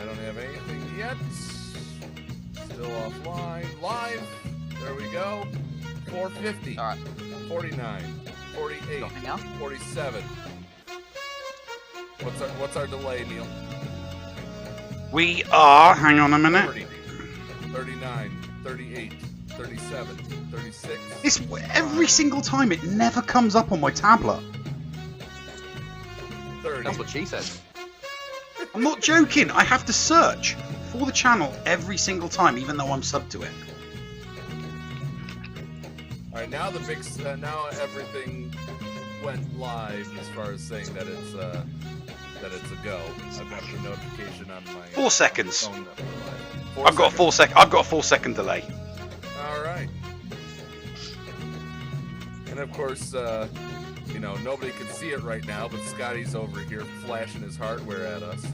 don't have anything yet. Still offline. Live. There we go. 450. All right. 49. 48. Nothing else? 47. What's our delay, Neil? We are, hang on a minute. 30, 39, 38, 37, 36. It's every single time it never comes up on my tablet. 30. That's what she said. I'm not joking. I have to search for the channel every single time, even though I'm subbed to it. All right, now now everything went live as far as saying that it's a go. I've got the notification on my 4 seconds. phone that we're live. I've got a 4 second. I've got a 4 second delay. All right. And of course, you know, nobody can see it right now, but Scotty's over here flashing his hardware at us.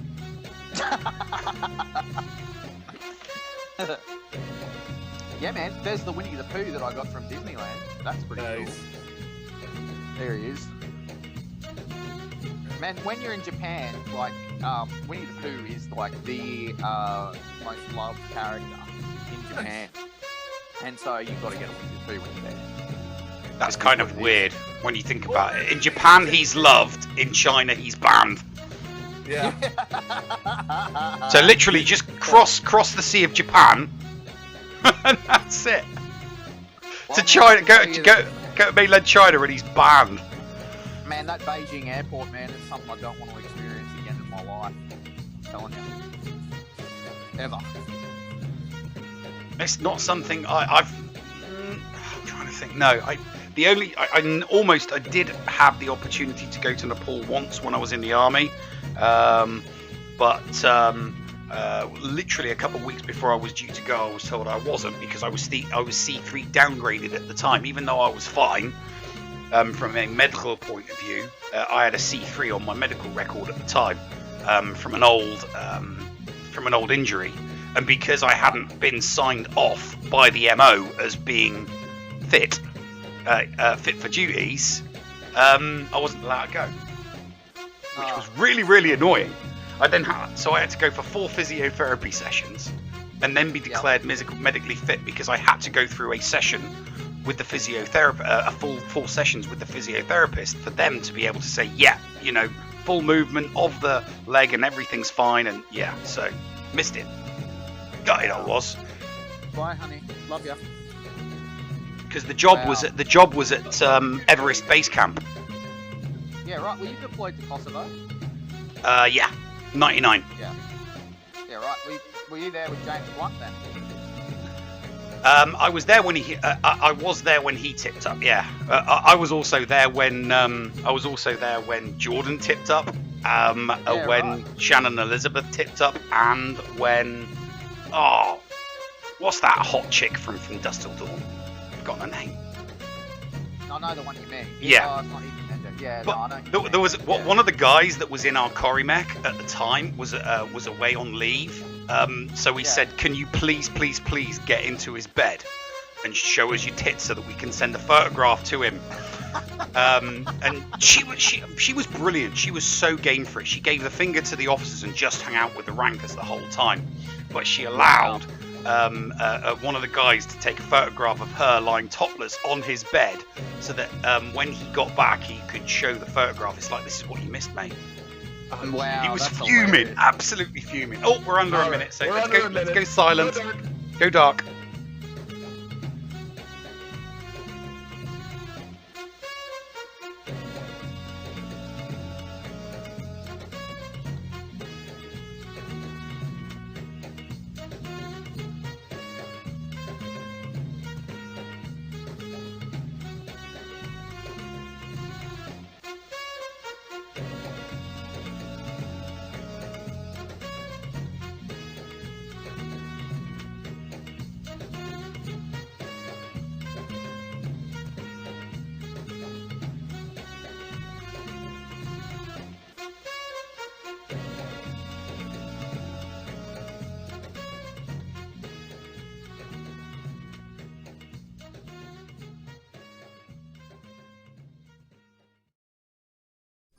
Yeah, man. There's the Winnie the Pooh that I got from Disneyland. That's pretty Nice. cool. There he is. Man, when you're in Japan, like, Winnie the Pooh is like the most loved character in Japan. And so you've got to get a Winnie the Pooh when you're there. That's kind of weird when you think about it. In Japan, he's loved. In China, he's banned. Yeah. So literally, just cross the Sea of Japan, and that's it. To China, go to mainland China, and he's banned. Man, that Beijing airport, man, is something I don't want to experience again in my life. I'm telling you. Ever. It's not something I'm trying to think. No, I did have the opportunity to go to Nepal once when I was in the army, but literally a couple of weeks before I was due to go, I was told I wasn't because I was C3 downgraded at the time, even though I was fine. From a medical point of view, I had a C3 on my medical record at the time from an old injury, and because I hadn't been signed off by the MO as being fit for duties, I wasn't allowed to go, which was really, really annoying. I had to go for 4 physiotherapy sessions and then be declared medically fit because I had to go through a session with the physiotherapist, a full sessions with the physiotherapist for them to be able to say, yeah, you know, full movement of the leg and everything's fine, and yeah, so missed it. Gutted I was. Bye, honey. Love ya. Because the job was at Everest Base Camp. Yeah, right. Were you deployed to Kosovo? Yeah, 99. Yeah. Yeah, right. Were you there with James Blunt then? I was there when he. I was there when he tipped up. Yeah, I was also there when. Jordan tipped up. When Shannon Elizabeth tipped up, and when. Oh, what's that hot chick from Dusk Till Dawn? I've forgotten her name. I know the one you mean. Yeah. It's not even Mendo. Yeah, But no, I know. there was one of the guys that was in our Corrie mech at the time was away on leave. So we said, can you please get into his bed and show us your tits so that we can send a photograph to him. And she was brilliant. She was so game for it. She gave the finger to the officers and just hung out with the rankers the whole time. But she allowed one of the guys to take a photograph of her lying topless on his bed so that when he got back he could show the photograph. It's like, this is what you missed, mate. Wow, he was that's fuming, hilarious. absolutely fuming. Oh, we're under a minute, so let's go silent. Go dark. Go dark.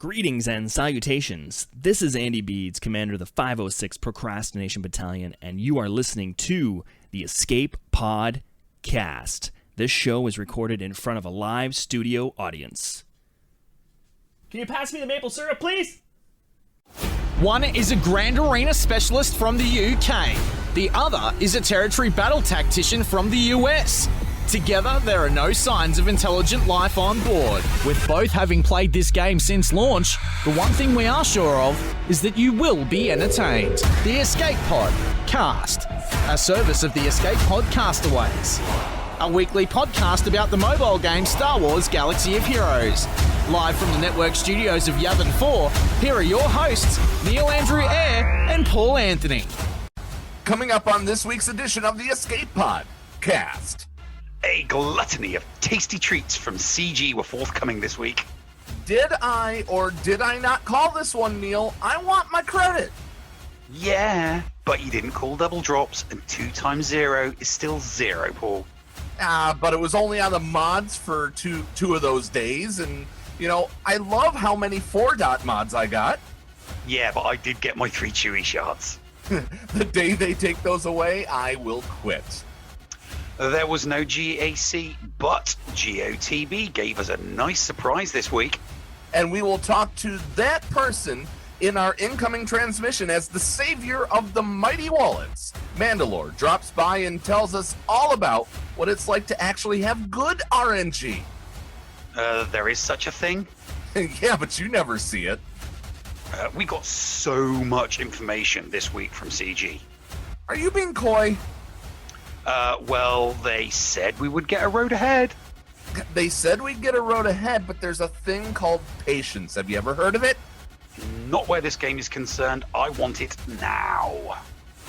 Greetings and salutations. This is Andy Beeds, commander of the 506 Procrastination Battalion, and you are listening to the Escape Podcast. This show is recorded in front of a live studio audience. Can you pass me the maple syrup, please? One is a Grand Arena specialist from the UK. The other is a territory battle tactician from the US. Together, there are no signs of intelligent life on board. With both having played this game since launch, the one thing we are sure of is that you will be entertained. The Escape Pod Cast, a service of the Escape Pod Castaways. A weekly podcast about the mobile game Star Wars Galaxy of Heroes. Live from the network studios of Yavin 4, here are your hosts, Neil Andrew Eyre and Paul Anthony. Coming up on this week's edition of the Escape Pod Cast. A gluttony of tasty treats from CG were forthcoming this week. Did I or did I not call this one, Neil? I want my credit. Yeah, but you didn't call double drops, and 2 times 0 is still 0, Paul. But it was only on the mods for two of those days, and, you know, I love how many 4-dot mods I got. Yeah, but I did get my 3 chewy shards. The day they take those away, I will quit. There was no GAC, but GOTB gave us a nice surprise this week. And we will talk to that person in our incoming transmission as the savior of the mighty wallets. Mandalore drops by and tells us all about what it's like to actually have good RNG. There is such a thing. Yeah, but you never see it. We got so much information this week from CG. Are you being coy? Well, they said we would get a road ahead. They said we'd get a road ahead, but there's a thing called patience. Have you ever heard of it? Not where this game is concerned. I want it now.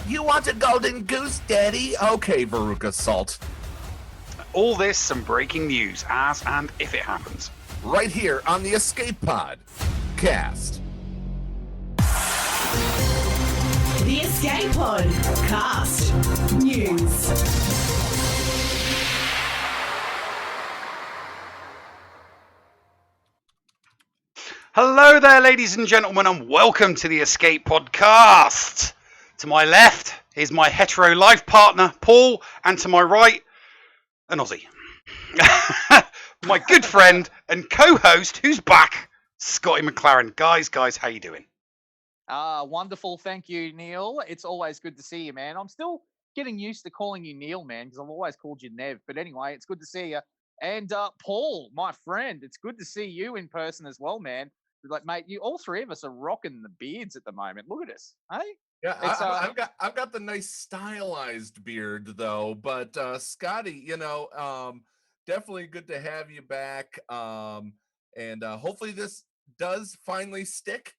You want a golden goose, Daddy? Okay, Veruca Salt. All this, some breaking news, as and if it happens. Right here on the Escape Pod Cast. The Escape Pod Cast News. Hello there, ladies and gentlemen, and welcome to the Escape Podcast. To my left is my hetero life partner, Paul, and to my right, an Aussie. My good friend and co-host, who's back, Scotty McLaren. Guys, how you doing? Wonderful. Thank you, Neil. It's always good to see you, man. I'm still getting used to calling you Neil, man, because I've always called you Nev. But anyway, it's good to see you. And Paul, my friend, it's good to see you in person as well, man. Like, mate, you all three of us are rocking the beards at the moment. Look at us, hey? Yeah, I've got the nice stylized beard though. But Scotty, you know, definitely good to have you back. And hopefully this does finally stick.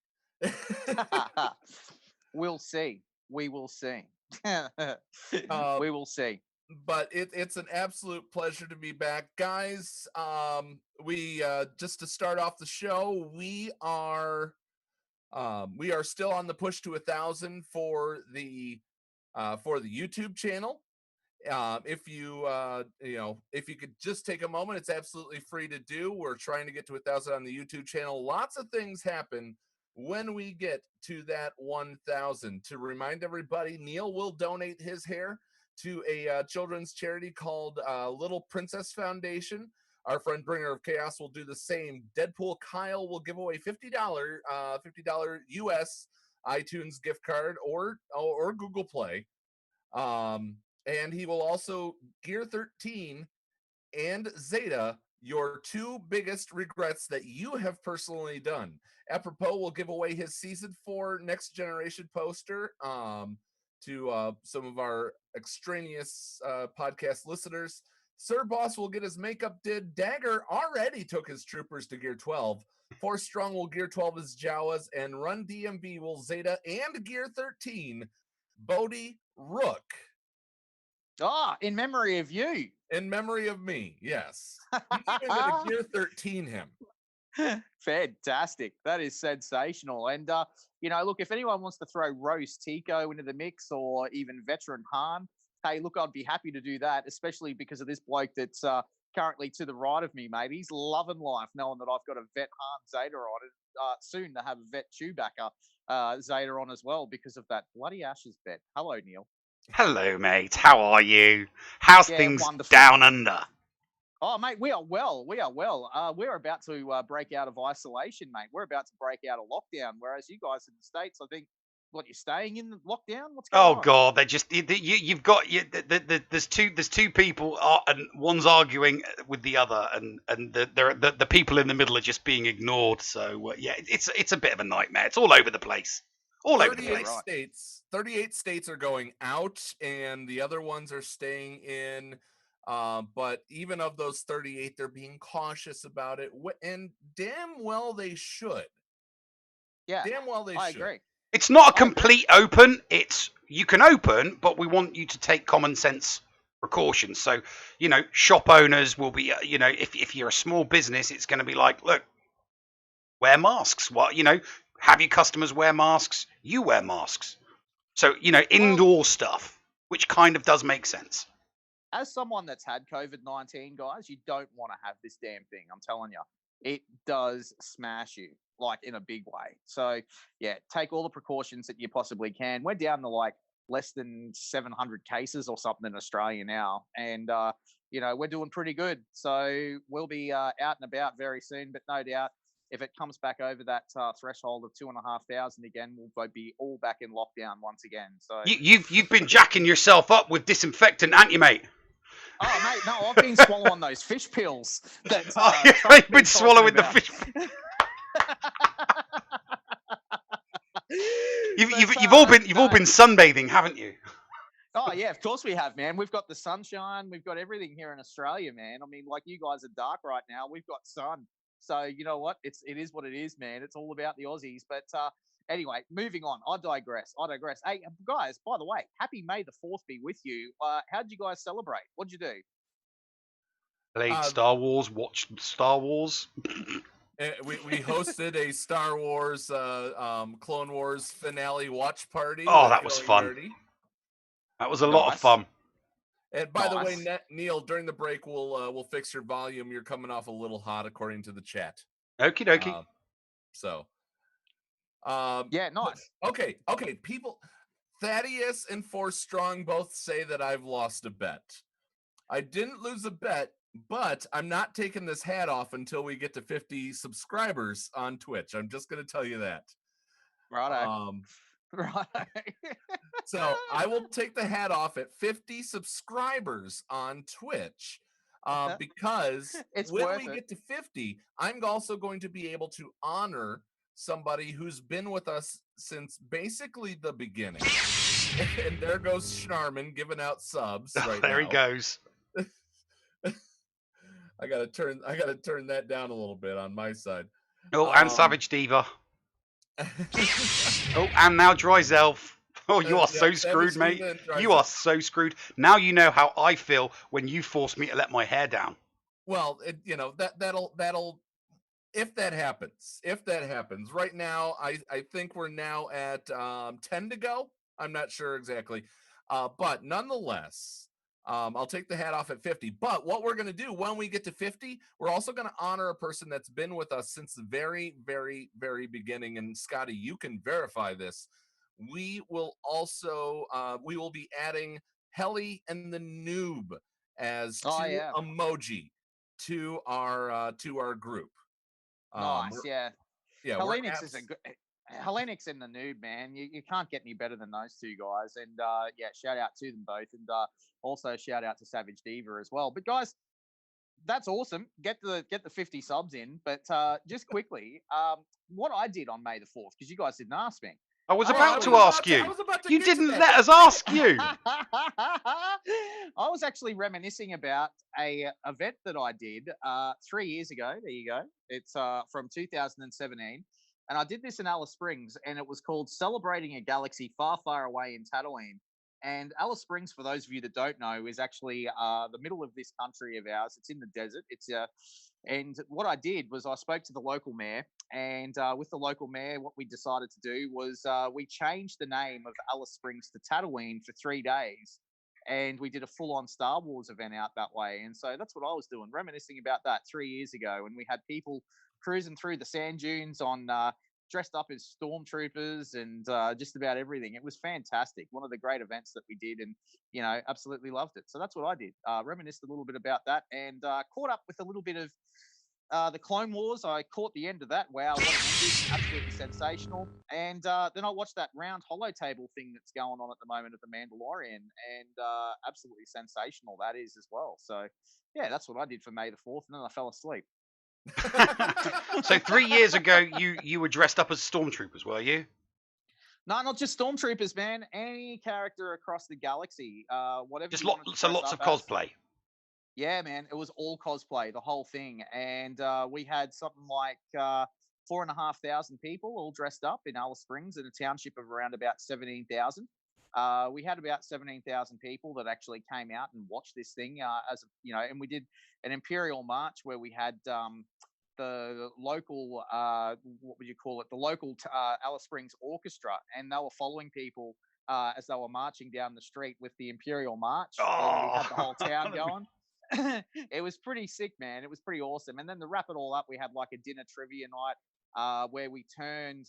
We'll see. We will see. We will see. But it's an absolute pleasure to be back, guys. We just to start off the show, we are still on the push to 1,000 for the YouTube channel. If you if you could just take a moment, it's absolutely free to do. We're trying to get to 1,000 on the YouTube channel. Lots of things happen when we get to that 1,000. To remind everybody, Neil will donate his hair to a children's charity called Little Princess Foundation. Our friend Bringer of Chaos will do the same. Deadpool Kyle will give away $50 US iTunes gift card or Google Play. And he will also Gear 13 and Zeta, your 2 biggest regrets that you have personally done. Apropos will give away his season 4 Next Generation poster to some of our extraneous podcast listeners. Sir Boss will get his makeup did. Dagger already took his troopers to Gear 12. Force Strong will Gear 12 his Jawas, and Run DMB will Zeta and Gear 13 Bodhi Rook. In memory of you. In memory of me, yes. He's even going to Gear 13 him. Fantastic. That is sensational. And, you know, look, if anyone wants to throw Rose Tico into the mix or even Veteran Han, hey, look, I'd be happy to do that, especially because of this bloke that's currently to the right of me, mate. He's loving life knowing that I've got a Vet Han Zeta on it. soon to have a vet Chewbacca Zeta on as well because of that bloody Ashes bet. Hello, Neil. Hello, mate. How are you? How's Yeah, things wonderful. down under? Oh, mate, we are well. We are well. We're about to break out of isolation, mate. We're about to break out of lockdown, whereas you guys in the States, I think, what, you're staying in lockdown? What's going Oh on? God, they're just you've got there's two people and one's arguing with the other, and the people in the middle are just being ignored. So yeah, it's a bit of a nightmare. It's all over the place. All over the 38 place. right. states. 38 states are going out, and the other ones are staying in. But even of those 38, they're being cautious about it, and damn well they should. Yeah, Damn well they I should. agree. It's not a I agree. complete open. It's you can open, but we want you to take common sense precautions. So, shop owners will be, if you're a small business, it's going to be like, look, wear masks. Have your customers wear masks. You wear masks. So, indoor stuff, which kind of does make sense. As someone that's had COVID-19, guys, you don't want to have this damn thing. I'm telling you, it does smash you, like, in a big way. So, yeah, take all the precautions that you possibly can. We're down to, like, less than 700 cases or something in Australia now. And, we're doing pretty good. So we'll be out and about very soon. But no doubt, if it comes back over that threshold of 2,500 again, we'll be all back in lockdown once again. So You've been jacking yourself up with disinfectant, haven't you, mate? Oh, mate, no, I've been swallowing those fish pills. That You've been swallowing the fish. You've all been sunbathing, haven't you? Oh yeah, of course we have, man. We've got the sunshine, we've got everything here in Australia, man. I mean, like, you guys are dark right now, we've got sun. So you know what? It is what it is, man. It's all about the Aussies. But anyway, moving on. I digress. Hey, guys, by the way, happy May the 4th be with you. How did you guys celebrate? What'd you do? Played Star Wars, watched Star Wars. We hosted a Star Wars Clone Wars finale watch party. Oh, that was fun. Nerdy. That was a lot of fun. And by the way, Neil, during the break, we'll fix your volume. You're coming off a little hot, according to the chat. Okie dokie. Yeah, nice. Okay. People, Thaddeus and Force Strong both say that I've lost a bet. I didn't lose a bet, but I'm not taking this hat off until we get to 50 subscribers on Twitch. I'm just going to tell you that. Righto. Right. So I will take the hat off at 50 subscribers on Twitch because when we get to 50, I'm also going to be able to honor somebody who's been with us since basically the beginning. And there goes Schnarman giving out subs right there now. He goes. I gotta turn that down a little bit on my side. Oh, and Savage Diva. Oh, and now Dryzelf. Oh, you are so screwed, mate. You are so screwed. Now you know how I feel when you force me to let my hair down. Well, that'll if that happens. Right now, I think we're now at 10 to go. I'm not sure exactly. But nonetheless, I'll take the hat off at 50. But what we're going to do when we get to 50, we're also going to honor a person that's been with us since the very, very, very beginning. And Scotty, you can verify this. We will also we will be adding Helly and the Noob as two emoji to our group. Nice, yeah. Hellenix is a good. Hellenix and the Noob, man. You can't get any better than those two guys. And shout out to them both, and also shout out to Savage Diva as well. But guys, that's awesome. Get the 50 subs in. But just quickly, what I did on May the 4th, because you guys didn't ask me. I was about to ask you. You didn't let us ask you. I was actually reminiscing about a event that I did 3 years ago. There you go. It's from 2017. And I did this in Alice Springs, and it was called Celebrating a Galaxy Far, Far Away in Tatooine. And Alice Springs, for those of you that don't know, is actually the middle of this country of ours. It's in the desert. And what I did was I spoke to the local mayor, and with the local mayor, what we decided to do was we changed the name of Alice Springs to Tatooine for 3 days. And we did a full-on Star Wars event out that way. And so that's what I was doing, reminiscing about that 3 years ago. And we had people cruising through the sand dunes on dressed up as stormtroopers and just about everything. It was fantastic. One of the great events that we did, and absolutely loved it. So that's what I did. Reminisced a little bit about that, and caught up with a little bit of the Clone Wars. I caught the end of that. Wow, what an ending. Absolutely sensational. And then I watched that round holo table thing that's going on at the moment of The Mandalorian, and absolutely sensational that is as well. So, yeah, that's what I did for May the 4th, and then I fell asleep. So 3 years ago, you were dressed up as stormtroopers, were you? No, not just stormtroopers, man. Any character across the galaxy, whatever. Just you wanted to so dress lots of up as. cosplay. Yeah, man, it was all cosplay, the whole thing, and we had something like 4,500 people all dressed up in Alice Springs in a township of around about 17,000. We had about 17,000 people that actually came out and watched this thing, and we did an Imperial March where we had the local, what would you call it, the local Alice Springs Orchestra, and they were following people as they were marching down the street with the Imperial March, and we had the whole town going. It was pretty sick, man. It was pretty awesome. And then to wrap it all up, we had like a dinner trivia night where we turned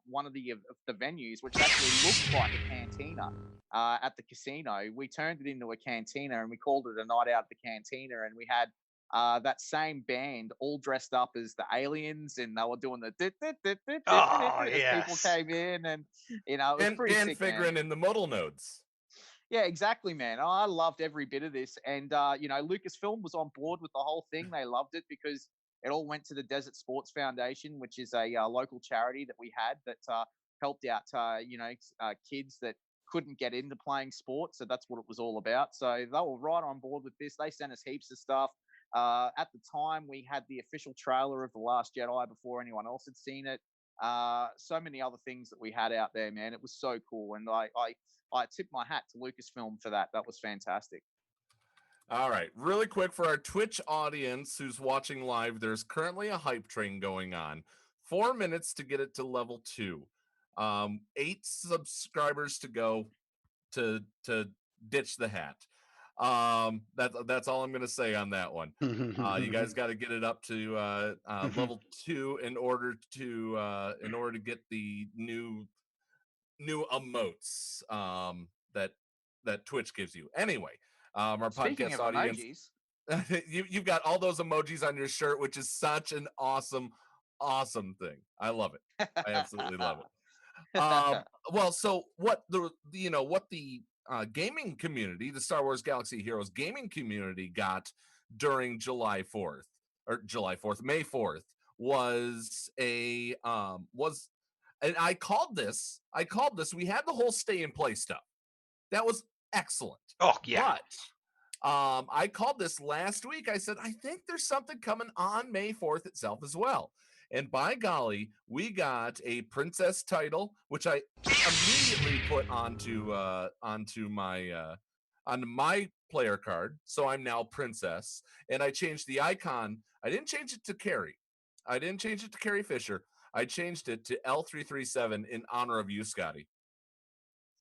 one of the venues, which actually looked like a cantina at the casino. We turned it into a cantina, and we called it a night out at the cantina. And we had that same band all dressed up as the aliens, and they were doing the as people came in, and it was pretty sick, figuring man. in the modal nodes. Yeah, exactly, man. I loved every bit of this. And, Lucasfilm was on board with the whole thing. They loved it because it all went to the Desert Sports Foundation, which is a local charity that we had that helped out, kids that couldn't get into playing sports. So that's what it was all about. So they were right on board with this. They sent us heaps of stuff. At the time, we had the official trailer of The Last Jedi before anyone else had seen it. So many other things that we had out there, man. It was so cool. And I tip my hat to Lucasfilm for that. That was fantastic. All right, really quick for our Twitch audience who's watching live, there's currently a hype train going on. 4 minutes to get it to level 2. 8 subscribers to go to ditch the hat. That's all I'm going to say on that one. You guys got to get it up to level 2 in order to get the new emotes that Twitch gives you. Anyway, our Speaking podcast of audience, emojis, you've got all those emojis on your shirt, which is such an awesome thing. I love it. I absolutely love it. Well, so what the gaming community, the Star Wars Galaxy Heroes gaming community got during May 4th was and I called this, we had the whole stay and play stuff. That was excellent. Oh, yeah. But I called this last week. I said, I think there's something coming on May 4th itself as well. And by golly, we got a princess title, which I immediately put onto my player card. So I'm now princess. And I changed the icon. I didn't change it to Carrie. I didn't change it to Carrie Fisher. I changed it to L337 in honor of you, Scotty.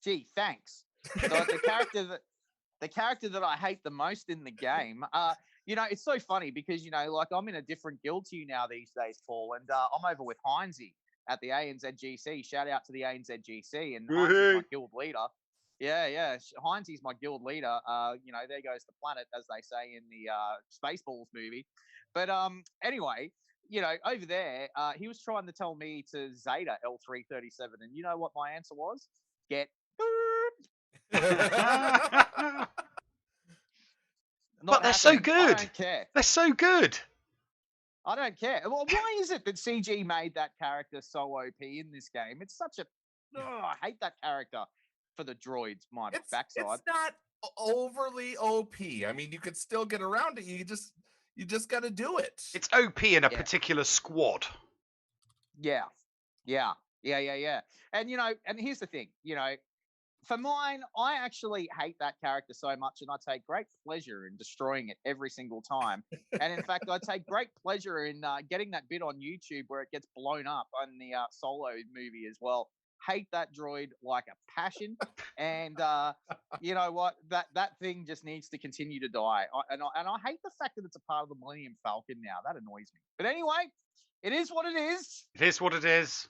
Gee, thanks. So the character that I hate the most in the game, it's so funny because, like I'm in a different guild to you now these days, Paul, and I'm over with Heinzie at the ANZGC. Shout out to the ANZGC, and Heinzie's my guild leader. Yeah. Heinzie's my guild leader. There goes the planet, as they say in the Spaceballs movie. But anyway, over there, he was trying to tell me to Zeta L337, and you know what my answer was? Get But they're so good. I don't care. They're so good. I don't care. Well, why is it that CG made that character so OP in this game? It's such a... I hate that character for the droids, my backside. It's not overly OP. I mean, you could still get around it. You just got to do it. It's OP in a particular squad. Yeah. And, and here's the thing, for mine, I actually hate that character so much, and I take great pleasure in destroying it every single time. And in fact, I take great pleasure in getting that bit on YouTube where it gets blown up on the Solo movie as well. Hate that droid like a passion, and you know what? That thing just needs to continue to die. And I hate the fact that it's a part of the Millennium Falcon now. That annoys me. But anyway, It is what it is. It is what it is.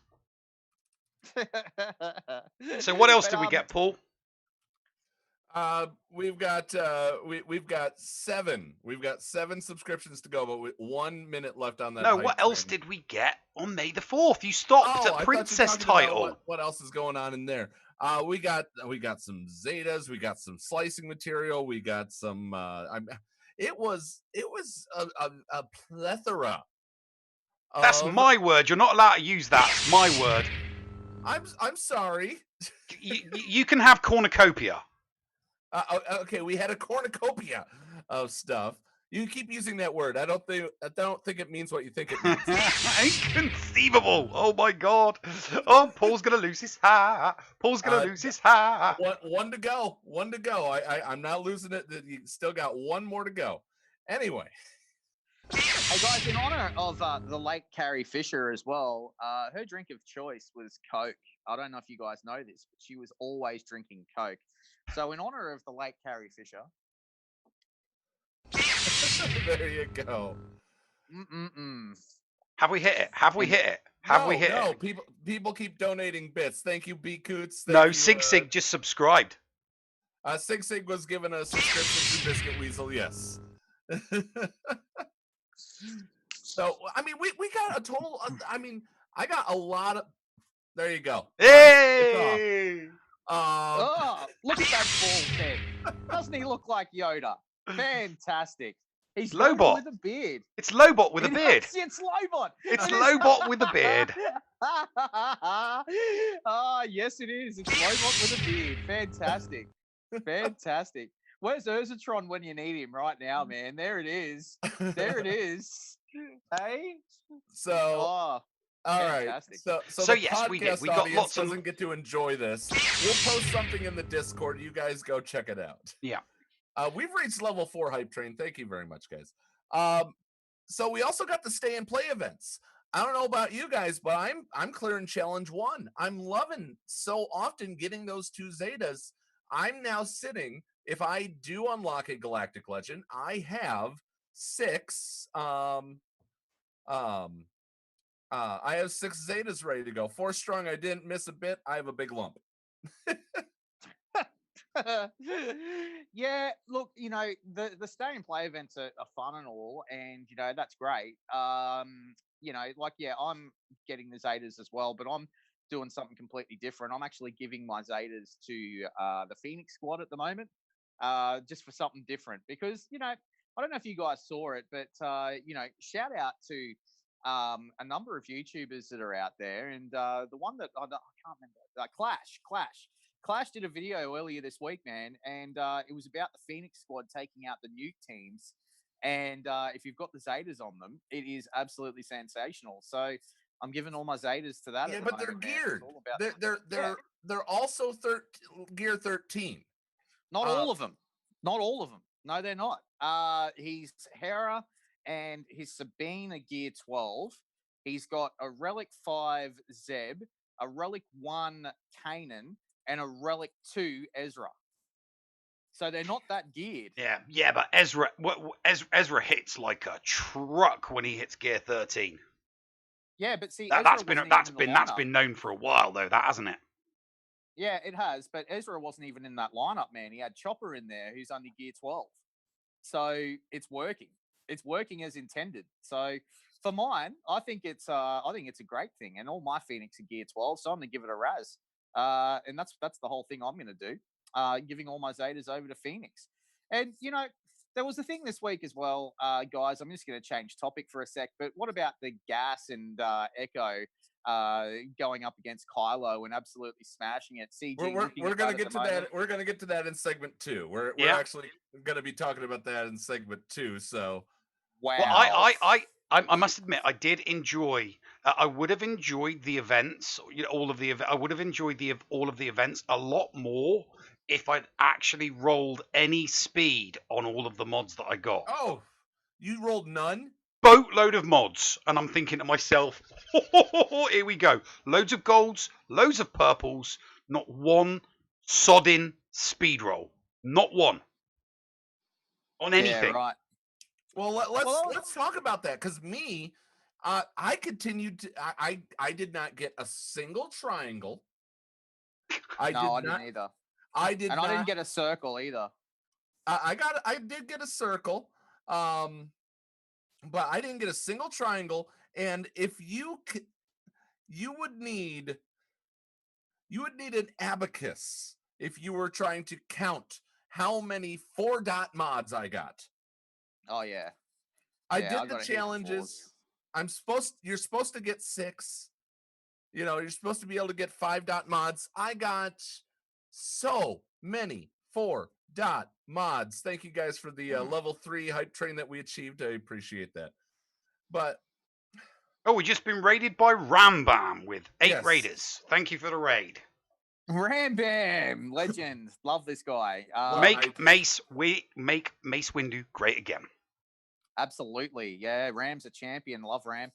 So what else But, did we get, Paul? We've got seven. We've got 7 subscriptions to go, but with 1 minute left on that. No, hype what else train. did we get on May the 4th? You stopped I at thought you were Princess talking about title. what else is going on in there? We got some Zetas. We got some slicing material. We got some. It was a plethora. That's my word. You're not allowed to use that. It's my word. I'm sorry. You can have cornucopia. Okay, we had a cornucopia of stuff. You keep using that word. I don't think it means what you think it means. Inconceivable. Oh my god. Oh, Paul's gonna lose his hat. Paul's gonna lose his hat. One to go. I'm not losing it. You still got 1 more to go. Anyway. Hey guys, in honor of the late Carrie Fisher as well, her drink of choice was Coke. I don't know if you guys know this, but she was always drinking Coke. So in honor of the late Carrie Fisher. There you go. Have we hit it? Have we hit it? Have we hit it? No, people keep donating bits. Thank you, B Coots. No, Sig just subscribed. Sig was given a subscription to Biscuit Weasel, yes. So, I mean, we got a total of, I mean, I got a lot of, there you go. Hey! Look at that bald head. Doesn't he look like Yoda? Fantastic. He's Lobot with a beard. It's Lobot with a beard. It's Lobot. It's Lobot with a beard. Yes, it is. It's Lobot with a beard. Fantastic. Fantastic. Where's Urzatron when you need him right now, man? There it is. There it is. Hey? So, all right. So the yes, we did. We podcast got lots of. doesn't get to enjoy this. We'll post something in the Discord. You guys go check it out. Yeah. We've reached level 4 hype train. Thank you very much, guys. So we also got the stay and play events. I don't know about you guys, but I'm clearing challenge 1. I'm loving so often getting those 2 Zetas. I'm now sitting. If I do unlock a Galactic Legend, I have 6. I have 6 Zetas ready to go. 4 strong. I didn't miss a bit. I have a big lump. Yeah, look, you know, the stay and play events are fun and all, and you know that's great. You know, like I'm getting the Zetas as well, but I'm doing something completely different. I'm actually giving my Zetas to the Phoenix squad at the moment, just for something different. Because you know, I don't know if you guys saw it, but you know, shout out to a number of YouTubers that are out there, and the one that I can't remember, Clash did a video earlier this week, man, and it was about the Phoenix squad taking out the nuke teams. And if you've got the Zetas on them, it is absolutely sensational. So I'm giving all my Zetas to that. Yeah, but they're geared. They're also gear 13. Not all of them. Not all of them. No, they're not. He's Hera and his Sabine are gear 12. He's got a Relic 5 Zeb, a Relic 1 Kanan, and a Relic 2 Ezra. So they're not that geared. Yeah, but Ezra hits like a truck when he hits gear 13. Yeah, but see, that's been known for a while though, that hasn't it? Yeah, it has. But Ezra wasn't even in that lineup, man. He had Chopper in there, who's only gear 12. So it's working. It's working as intended. So for mine, I think it's a great thing. And all my Phoenix are gear 12, so I'm gonna give it a Raz. And that's the whole thing I'm going to do, giving all my Zetas over to Phoenix. And, you know, there was a thing this week as well, guys. I'm just going to change topic for a sec. But what about the Gas and Echo going up against Kylo and absolutely smashing it? CG, we're going to get to that. We're going to get to that in segment 2. We're actually going to be talking about that in segment 2. So, wow. Well, I must admit, I did enjoy. I would have enjoyed the events. You know, I would have enjoyed all of the events a lot more if I'd actually rolled any speed on all of the mods that I got. Oh, you rolled none? Boatload of mods, and I'm thinking to myself, here we go. Loads of golds, loads of purples, not one sodding speed roll. Not one. On anything. Yeah, right. Well, let's talk about that, because me, I continued to. I did not get a single triangle. I didn't either. I did And not. I didn't get a circle either. I did get a circle, but I didn't get a single triangle. And if you would need an abacus if you were trying to count how many 4-dot mods I got. Oh yeah. I Yeah, did the got a heap of challenges. fours. You're supposed to get 6. You know, you're supposed to be able to get 5-dot mods. I got so many 4-dot mods. Thank you guys for the level 3 hype train that we achieved. I appreciate that. But we've just been raided by Rambam with 8 Yes. raiders. Thank you for the raid. Ram Bam, legend. Love this guy. Make Mace Windu great again. Absolutely. Yeah, Ram's a champion. Love Ram.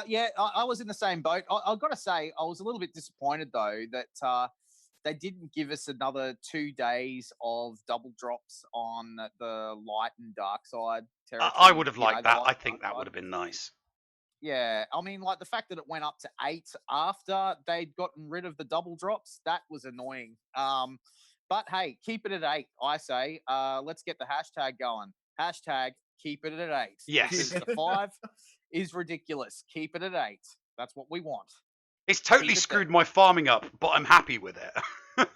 Yeah, I was in the same boat. I've got to say, I was a little bit disappointed, though, that they didn't give us another 2 days of double drops on the light and dark side territory. I would have liked that. I think that would have been nice. Yeah, I mean, like the fact that it went up to 8 after they'd gotten rid of the double drops, that was annoying. But hey, keep it at 8, I say. Let's get the hashtag going. Hashtag keep it at 8. Yes. Because the 5 is ridiculous. Keep it at 8. That's what we want. It's totally screwed my farming up, but I'm happy with it.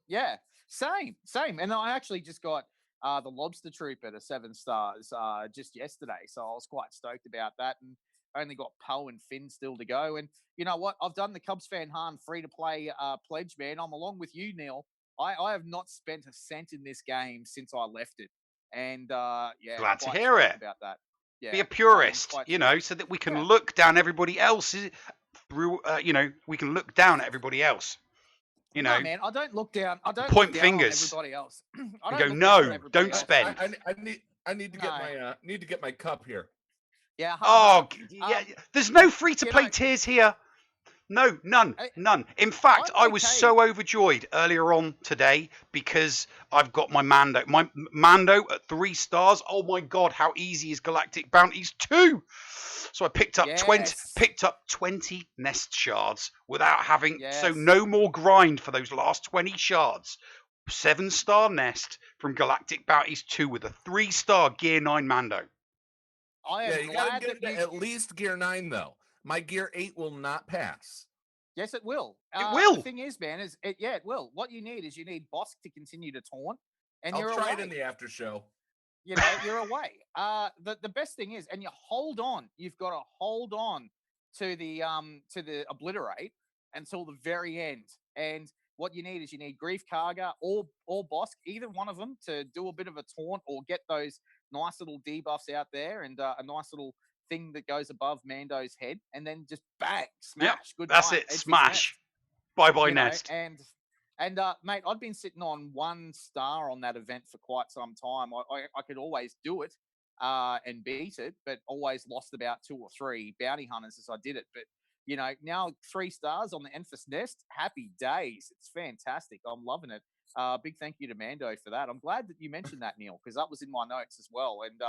Yeah, same. And I actually just got the Lobster Trooper to 7 stars just yesterday, so I was quite stoked about that. And I only got Poe and Finn still to go. And you know what? I've done the Cubs Fan Han free-to-play pledge, man. I'm along with you, Neil. I have not spent a cent in this game since I left it. And yeah, glad to hear it about that. Yeah, be a purist, so that we can look down everybody else through. We can look down at everybody else. No, man, I don't look down. I don't point look down fingers. On everybody else. I go, no, don't spend. I need to get my cup here. Yeah. Yeah. There's no free to play tiers here. No, none. In fact, I was so overjoyed earlier on today because I've got my Mando. My Mando at 3 stars. Oh my god, how easy is Galactic Bounties 2? So I picked up 20 nest shards without having so no more grind for those last 20 shards. 7-star nest from Galactic Bounties 2 with a 3-star Gear 9 Mando. I am you glad gotta get at least Gear 9 though. My Gear 8 will not pass. Yes, it will. It will. The thing is, man, it will. What you need is Bosk to continue to taunt, and I'll you're try away. it in the after show. You're away. The best thing is, and you hold on. You've got to hold on to the obliterate until the very end. And what you need is Grief Karga or Bosk, either one of them, to do a bit of a taunt or get those nice little debuffs out there and a nice little thing that goes above Mando's head, and then just bang, smash. Yep, good that's night. it. Smash. Bye nest. And mate, I'd been sitting on 1 star on that event for quite some time. I could always do it and beat it, but always lost about 2 or 3 bounty hunters as I did it. But now 3 stars on the Enfys Nest. Happy days. It's fantastic. I'm loving it. Big thank you to Mando for that. I'm glad that you mentioned that, Neil, because that was in my notes as well. And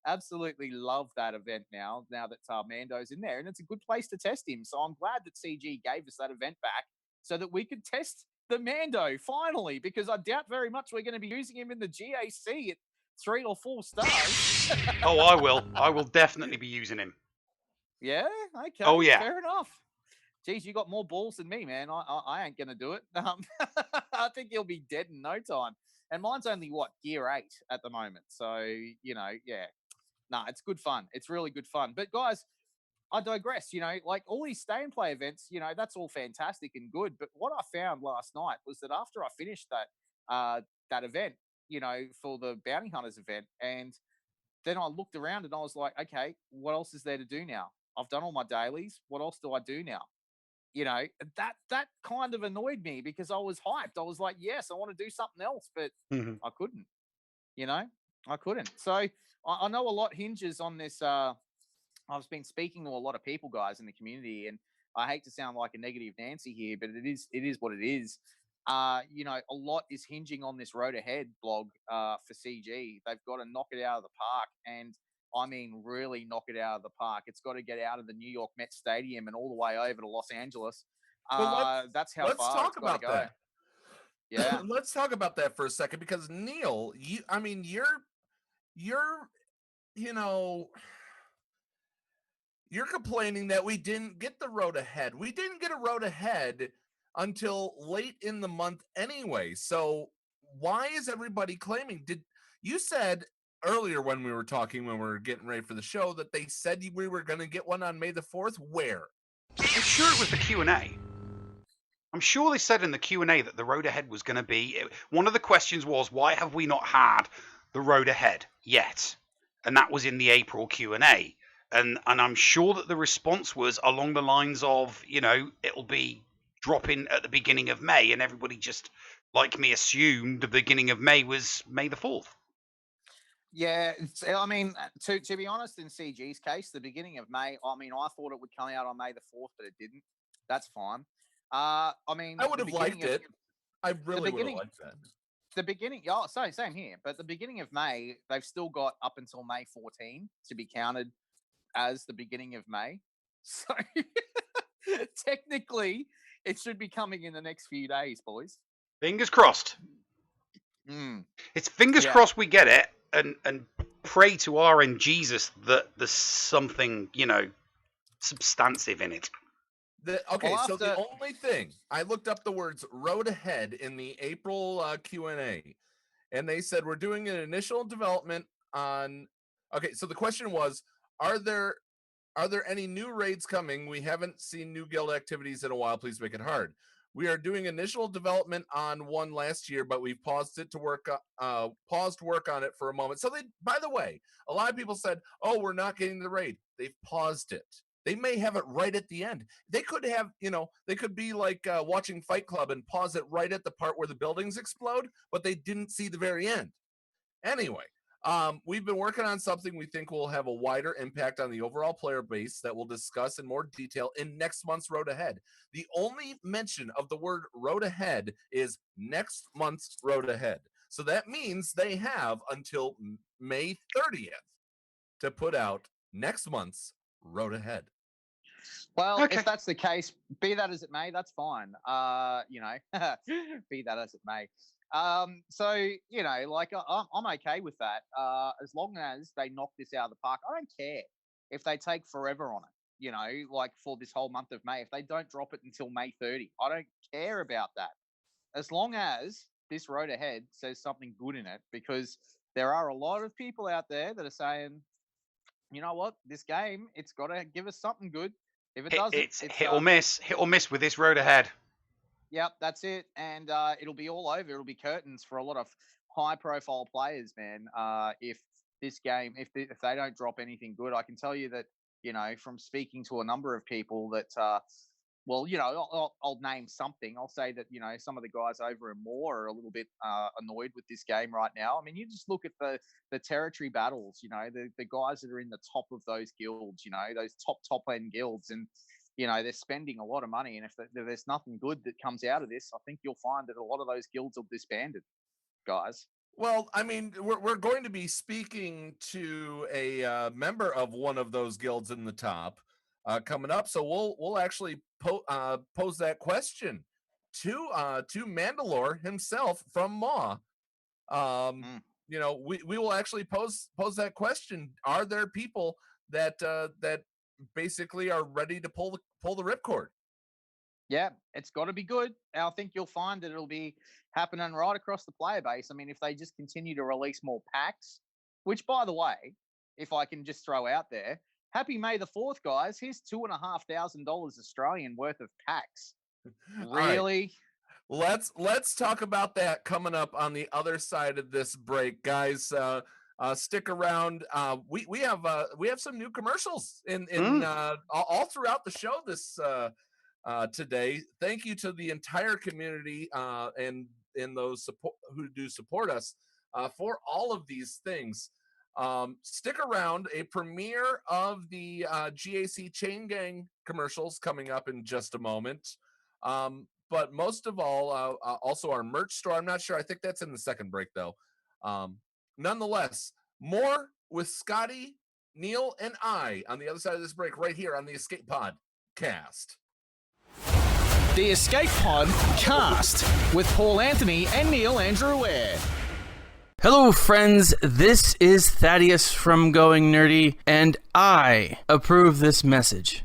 absolutely love that event now that Mando's in there. And it's a good place to test him. So I'm glad that CG gave us that event back so that we could test the Mando finally, because I doubt very much we're going to be using him in the GAC at 3 or 4 stars. Oh, I will. I will definitely be using him. Yeah? Okay. Oh, yeah. Fair enough. Geez, you got more balls than me, man. I ain't going to do it. I think he'll be dead in no time. And mine's only, Gear 8 at the moment. So, yeah. Nah, it's good fun. It's really good fun. But, guys, I digress. Like all these stay and play events, that's all fantastic and good. But what I found last night was that after I finished that event, for the Bounty Hunters event, and then I looked around and I was like, okay, what else is there to do now? I've done all my dailies. What else do I do now? That kind of annoyed me because I was hyped. I was like, yes, I want to do something else, but I couldn't. I couldn't. So I know a lot hinges on this. I've been speaking to a lot of people, guys, in the community, and I hate to sound like a negative Nancy here, but it is what it is. A lot is hinging on this Road Ahead blog for CG. They've got to knock it out of the park, and I mean, really knock it out of the park. It's got to get out of the New York Met Stadium and all the way over to Los Angeles. Well, That's how let's far it's talk got to about go. that. Yeah. Let's talk about that for a second, because Neil, you're you know you're complaining that we didn't get the road ahead. We didn't get a road ahead until late in the month anyway. So why is everybody claiming? Did you said earlier when we were talking, when we were getting ready for the show, that they said we were going to get one on May the 4th? Where? I'm sure it was the Q&A. I'm sure they said in the Q&A that the road ahead was going to be... One of the questions was, why have we not had the road ahead yet? And that was in the April Q&A. And I'm sure that the response was along the lines of, it'll be dropping at the beginning of May. And everybody just, like me, assumed the beginning of May was May the 4th. Yeah, I mean, to be honest, in CG's case, the beginning of May, I mean, I thought it would come out on May the 4th, but it didn't. That's fine. I mean, I would have liked it. I really would have liked that. The beginning, yeah, same here. But the beginning of May, they've still got up until May 14 to be counted as the beginning of May. So technically, it should be coming in the next few days, boys. Fingers crossed. It's fingers crossed we get it, and pray to RN Jesus that there's something, substantive in it. So the only thing, I looked up the words road ahead in the April Q&A, and they said we're doing an initial development on... Okay, so the question was, are there any new raids coming? We haven't seen new guild activities in a while. Please make it hard. We are doing initial development on one last year, but we've paused work on it for a moment. So by the way, a lot of people said, oh, we're not getting the raid. They've paused it. They may have it right at the end. They could have, they could be like watching Fight Club and pause it right at the part where the buildings explode, but they didn't see the very end. Anyway, we've been working on something we think will have a wider impact on the overall player base that we'll discuss in more detail in next month's Road Ahead. The only mention of the word Road Ahead is next month's Road Ahead. So that means they have until May 30th to put out next month's Road Ahead. Well, okay. If that's the case, be that as it may, that's fine. Be that as it may. So, I'm okay with that. As long as they knock this out of the park. I don't care if they take forever on it, for this whole month of May. If they don't drop it until May 30, I don't care about that. As long as this road ahead says something good in it, because there are a lot of people out there that are saying, you know what, this game, it's got to give us something good. If it doesn't, it's hit or miss with this road ahead. Yep, that's it. And it'll be all over. It'll be curtains for a lot of high-profile players, man. If this game, if they don't drop anything good, I can tell you that, from speaking to a number of people that, I'll name something. I'll say that, some of the guys over in MAW are a little bit annoyed with this game right now. I mean, you just look at the territory battles, the guys that are in the top of those guilds, those top-end guilds, and they're spending a lot of money, and if there's nothing good that comes out of this, I think you'll find that a lot of those guilds will disbanded, guys. Well, I mean, we're going to be speaking to a member of one of those guilds in the top coming up, so we'll actually pose that question to Mandalore himself from MAW. We will actually pose that question. Are there people that basically are ready to pull the ripcord? Yeah, it's got to be good. And I think you'll find that it'll be happening right across the player base. I mean, if they just continue to release more packs, which, by the way, if I can just throw out there, happy May the 4th, guys. Here's $2,500 Australian worth of packs. Really? Right. Let's talk about that coming up on the other side of this break, guys. Stick around. We have some new commercials in all throughout the show this today. Thank you to the entire community and those who do support us for all of these things. Stick around. A premiere of the GAC Chain Gang commercials coming up in just a moment. But most of all, also our merch store. I'm not sure. I think that's in the second break, though. Nonetheless, more with Scotty Neil and I on the other side of this break right here on the Escape Pod Cast. The Escape Pod Cast with Paul Anthony and Neil Andrew Ware. Hello, friends. This is Thaddeus from Going Nerdy, and I approve this message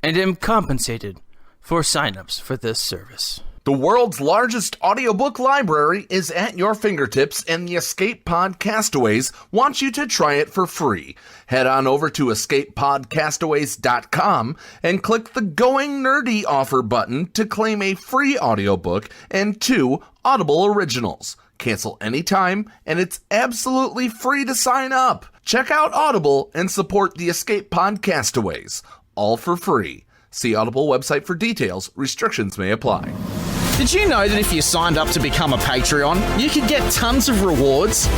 and am compensated for signups for this service. The world's largest audiobook library is at your fingertips, and the Escape Pod Castaways wants you to try it for free. Head on over to escapepodcastaways.com and click the Going Nerdy offer button to claim a free audiobook and 2 Audible originals. Cancel anytime, and it's absolutely free to sign up. Check out Audible and support the Escape Pod Castaways, all for free. See Audible website for details. Restrictions may apply. Did you know that if you signed up to become a Patreon, you could get tons of rewards?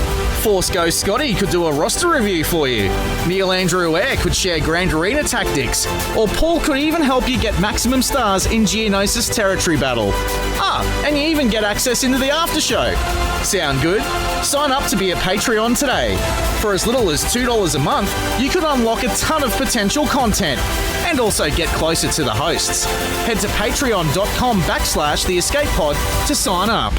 Force Ghost Scotty could do a roster review for you. Neil Andrew Ware could share Grand Arena tactics. Or Paul could even help you get maximum stars in Geonosis Territory Battle. And you even get access into the after show. Sound good? Sign up to be a Patreon today. For as little as $2 a month, you could unlock a ton of potential content and also get closer to the hosts. Head to patreon.com/theescapepod to sign up.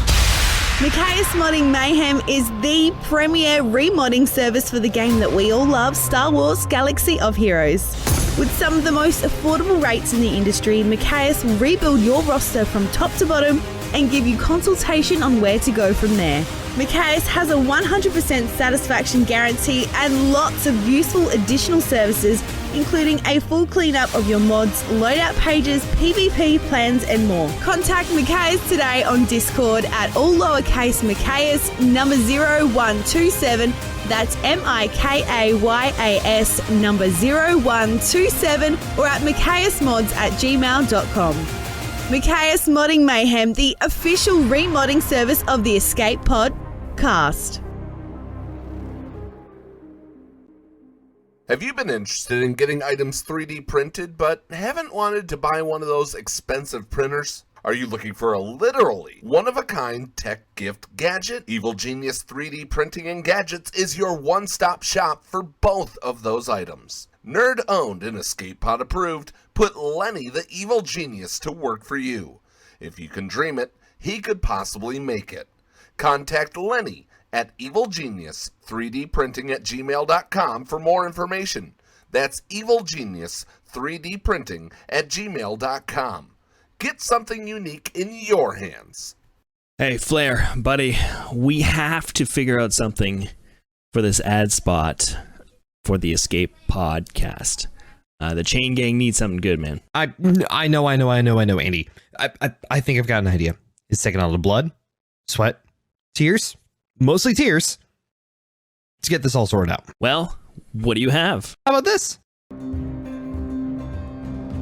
Micaeus Modding Mayhem is the premier remodding service for the game that we all love, Star Wars Galaxy of Heroes. With some of the most affordable rates in the industry, Micaeus will rebuild your roster from top to bottom and give you consultation on where to go from there. Micaeus has a 100% satisfaction guarantee and lots of useful additional services, including a full cleanup of your mods, loadout pages, PvP plans, and more. Contact Micaeus today on Discord at all lowercase Micaeus number 0127. That's MIKAYAS number 0127, or at micaeusmods@gmail.com. Micaeus Modding Mayhem, the official remodding service of the Escape Pod Cast. Have you been interested in getting items 3D printed but haven't wanted to buy one of those expensive printers? Are you looking for a literally one-of-a-kind tech gift gadget? Evil Genius 3D Printing and Gadgets is your one-stop shop for both of those items. Nerd-owned and Escape Pod approved, put Lenny the Evil Genius to work for you. If you can dream it, he could possibly make it. Contact Lenny at evilgenius3dprinting@gmail.com for more information. That's evilgenius3dprinting@gmail.com. Get something unique in your hands. Hey, Flair, buddy, we have to figure out something for this ad spot for the Escape Podcast. The Chain Gang needs something good, man. I know, Andy. I think I've got an idea. It's taking a lot of blood, sweat, tears, mostly tears, to get this all sorted out. Well, what do you have? How about this?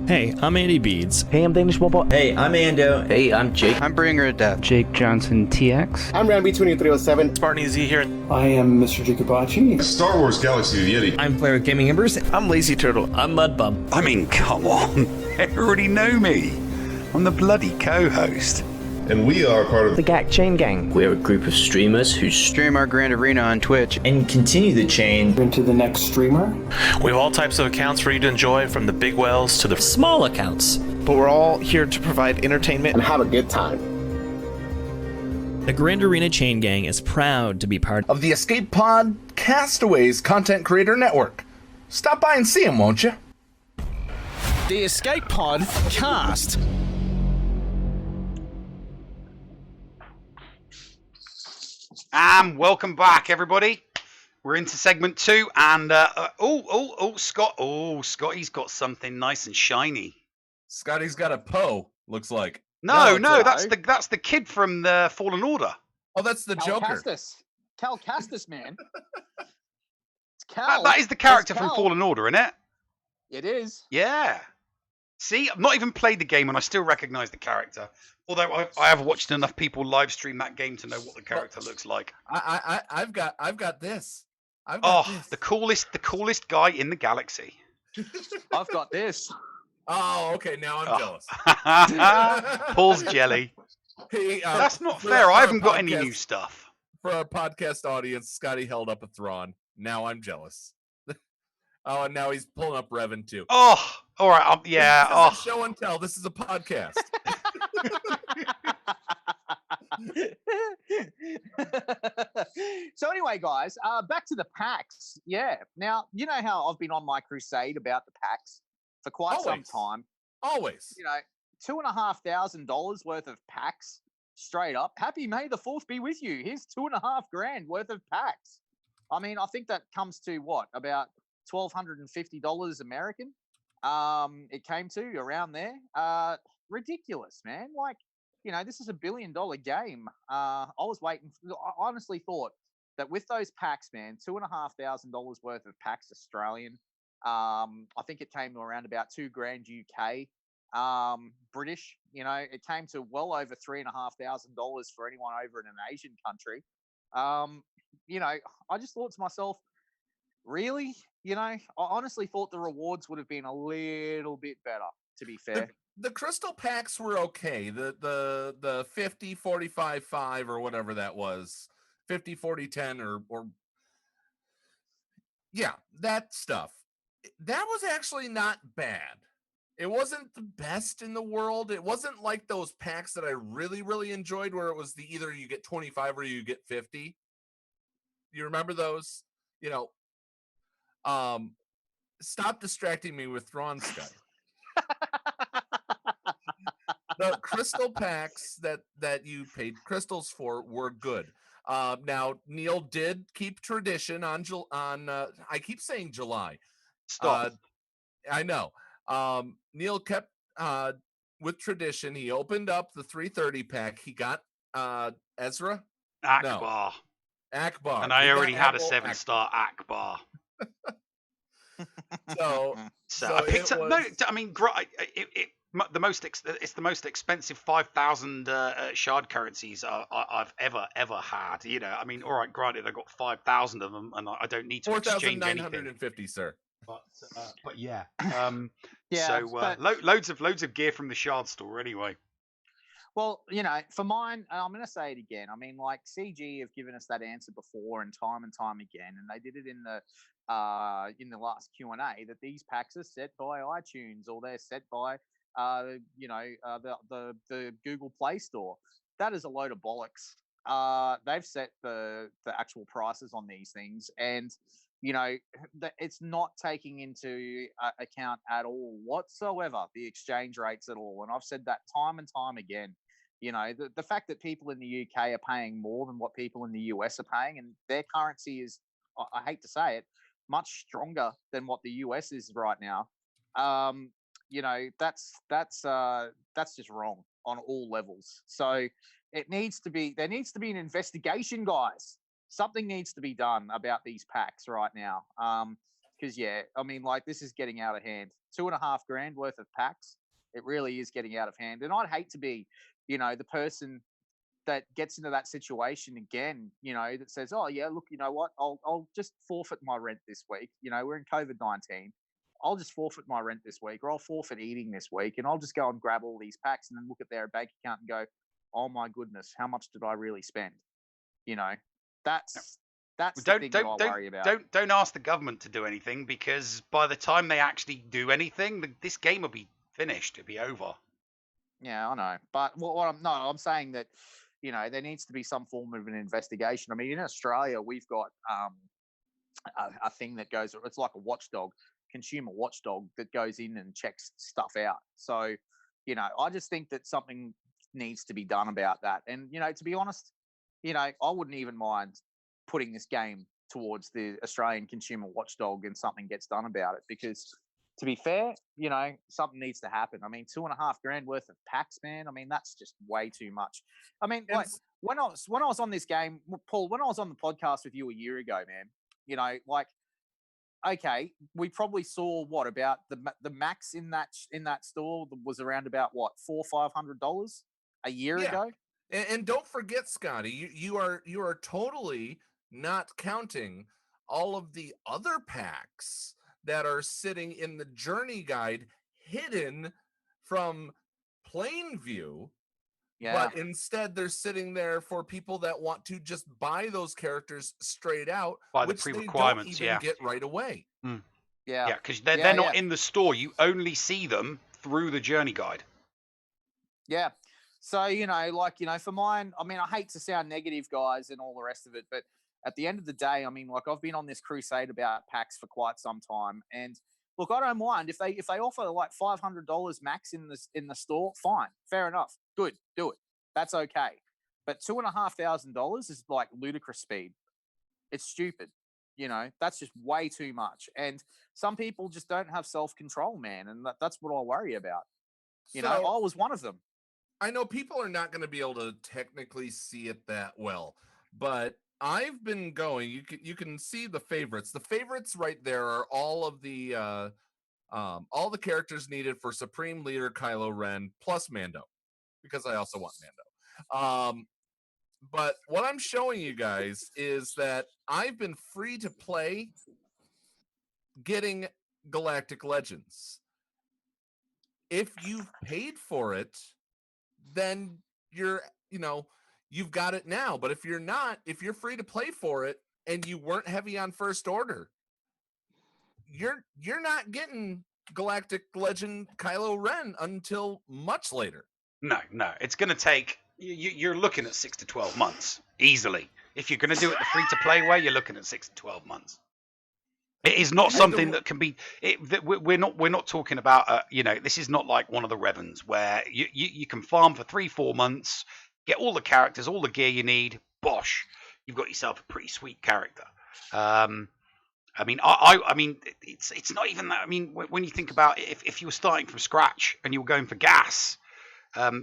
Hey, I'm Andy Beads. Hey, I'm Danish Wobble. Hey, I'm Ando. Hey, I'm Jake. I'm Bringer of Death. Jake Johnson TX. I'm Ramby2307. Spartan Z here. I am Mr. Jacobachi. Star Wars Galaxy of the Yeti. I'm Flair Gaming Embers. I'm Lazy Turtle. I'm Mudbum. I mean, come on. They already know me. I'm the bloody co-host. And we are part of the GAC Chain Gang. We're a group of streamers who stream our Grand Arena on Twitch and continue the chain into the next streamer. We have all types of accounts for you to enjoy, from the big whales to the small accounts. But we're all here to provide entertainment and have a good time. The Grand Arena Chain Gang is proud to be part of the Escape Pod Castaways Content Creator Network. Stop by and see them, won't you? The Escape Pod Cast. Welcome back, everybody. We're into segment 2, and Scotty's got something nice and shiny. Scotty's got a Poe, looks like. No, that's the kid from the Fallen Order. Oh, that's the Joker. Cal Kestis, man. It's Cal. That is the character from Fallen Order, isn't it? It is. Yeah. See, I've not even played the game, and I still recognise the character. Although I have watched enough people live stream that game to know what the character looks like. I've got this. This. the coolest guy in the galaxy. I've got this. Oh, okay. Now I'm jealous. Paul's jelly. Hey, that's not fair. I haven't got any new stuff. For our podcast audience, Scotty held up a Thrawn. Now I'm jealous. Oh, and now he's pulling up Revan too. Oh, all right. Yeah. This isn't show and tell. This is a podcast. So anyway, guys, back to the packs. Yeah. Now, you know how I've been on my crusade about the packs for quite some time. Always. You know, $2,500 worth of packs straight up. Happy May the 4th be with you. Here's $2,500 worth of packs. I mean, I think that comes to what, about $1,250 American. It came to around there. Ridiculous, man. Like, you know, this is $1 billion game. I was waiting. I honestly thought that with those packs, man, $2,500 worth of packs Australian. I think it came to around about $2,000 UK. British, you know, it came to well over $3,500 for anyone over in an Asian country. You know, I just thought to myself, really? You know, I honestly thought the rewards would have been a little bit better, to be fair. The crystal packs were okay. The 50, 45, 5 or whatever that was. 50, 40, 10 or yeah, that stuff. That was actually not bad. It wasn't the best in the world. It wasn't like those packs that I really, really enjoyed where it was either you get 25 or you get 50. You remember those? You know, stop distracting me with Thrawn Sky. The crystal packs that you paid crystals for were good. Now Neil did keep tradition on I keep saying July. Stop. I know. Neil kept with tradition. He opened up the 330 pack. He got Ezra Akbar. Akbar. And I already had a 7-star Akbar. So I picked up. No, I mean, it's the most expensive 5,000 shard currencies I've ever had. You know, I mean, all right, granted, I got 5,000 of them, and I don't need to exchange anything. 4,950, sir. But yeah, yeah. So loads of gear from the shard store anyway. Well, you know, for mine, I'm going to say it again. I mean, like CG have given us that answer before and time again, and they did it in the last Q&A that these packs are set by iTunes or they're set by the Google Play Store. That is a load of bollocks. They've set the actual prices on these things, and you know, it's not taking into account at all whatsoever the exchange rates at all. And I've said that time and time again. You know, the fact that people in the UK are paying more than what people in the US are paying, and their currency is, I hate to say it, much stronger than what the US is right now. You know, that's just wrong on all levels. So there needs to be an investigation, guys. Something needs to be done about these packs right now. Because yeah, I mean, like, this is getting out of hand. $2,500 worth of packs. It really is getting out of hand. And I'd hate to be, you know, the person that gets into that situation again, you know, that says, oh yeah, look, you know what, I'll just forfeit my rent this week. You know, we're in COVID-19. I'll just forfeit my rent this week, or I'll forfeit eating this week, and I'll just go and grab all these packs and then look at their bank account and go, oh my goodness, how much did I really spend? You know, that's the thing that I worry about. Don't ask the government to do anything, because by the time they actually do anything, this game will be finished. It'll be over. Yeah, I know. But I'm saying that, you know, there needs to be some form of an investigation. I mean, in Australia, we've got a thing that goes, it's like a watchdog, consumer watchdog, that goes in and checks stuff out. So, you know, I just think that something needs to be done about that. And, you know, to be honest, you know, I wouldn't even mind putting this game towards the Australian consumer watchdog and something gets done about it, because to be fair, you know, something needs to happen. I mean, $2,500 worth of packs, man. I mean, that's just way too much. I mean, like, when I was on this game, Paul, when I was on the podcast with you a year ago, man, you know, like, okay, we probably saw what about the max in that store was around about what, $400-500 a year ago. And don't forget, Scotty, you are totally not counting all of the other packs that are sitting in the journey guide hidden from plain view. Yeah. But instead they're sitting there for people that want to just buy those characters straight out, by the which they pre-requirements, don't even get right away. Yeah. Yeah, because they're not in the store. You only see them through the journey guide. Yeah. So, like, for mine, I mean, I hate to sound negative, guys, and all the rest of it, but at the end of the day, I mean, like, I've been on this crusade about packs for quite some time, and look, I don't mind if they offer like $500 max in the store, fine, fair enough, good, do it, that's okay. But $2,500 is like ludicrous speed. It's stupid. That's just way too much. And some people just don't have self-control, man, and that's what I worry about. I was one of them. I know people are not going to be able to technically see it that well, but I've been going. You can see the favorites. The favorites right there are all the characters needed for Supreme Leader Kylo Ren plus Mando, because I also want Mando. But what I'm showing you guys is that I've been free to play getting Galactic Legends. If you've paid for it, then you've got it now. But if you're not, if you're free to play for it and you weren't heavy on First Order, you're not getting Galactic Legend Kylo Ren until much later. No, it's going to take. You're looking at 6 to 12 months easily. If you're going to do it the free to play way, you're looking at 6 to 12 months. It is not something that can be. We're not talking about. This is not like one of the Revens where you can farm for 3-4 months, get all the characters, all the gear you need. Bosh, you've got yourself a pretty sweet character. I mean, it's not even that. I mean, when you think about it, if you were starting from scratch and you were going for gas,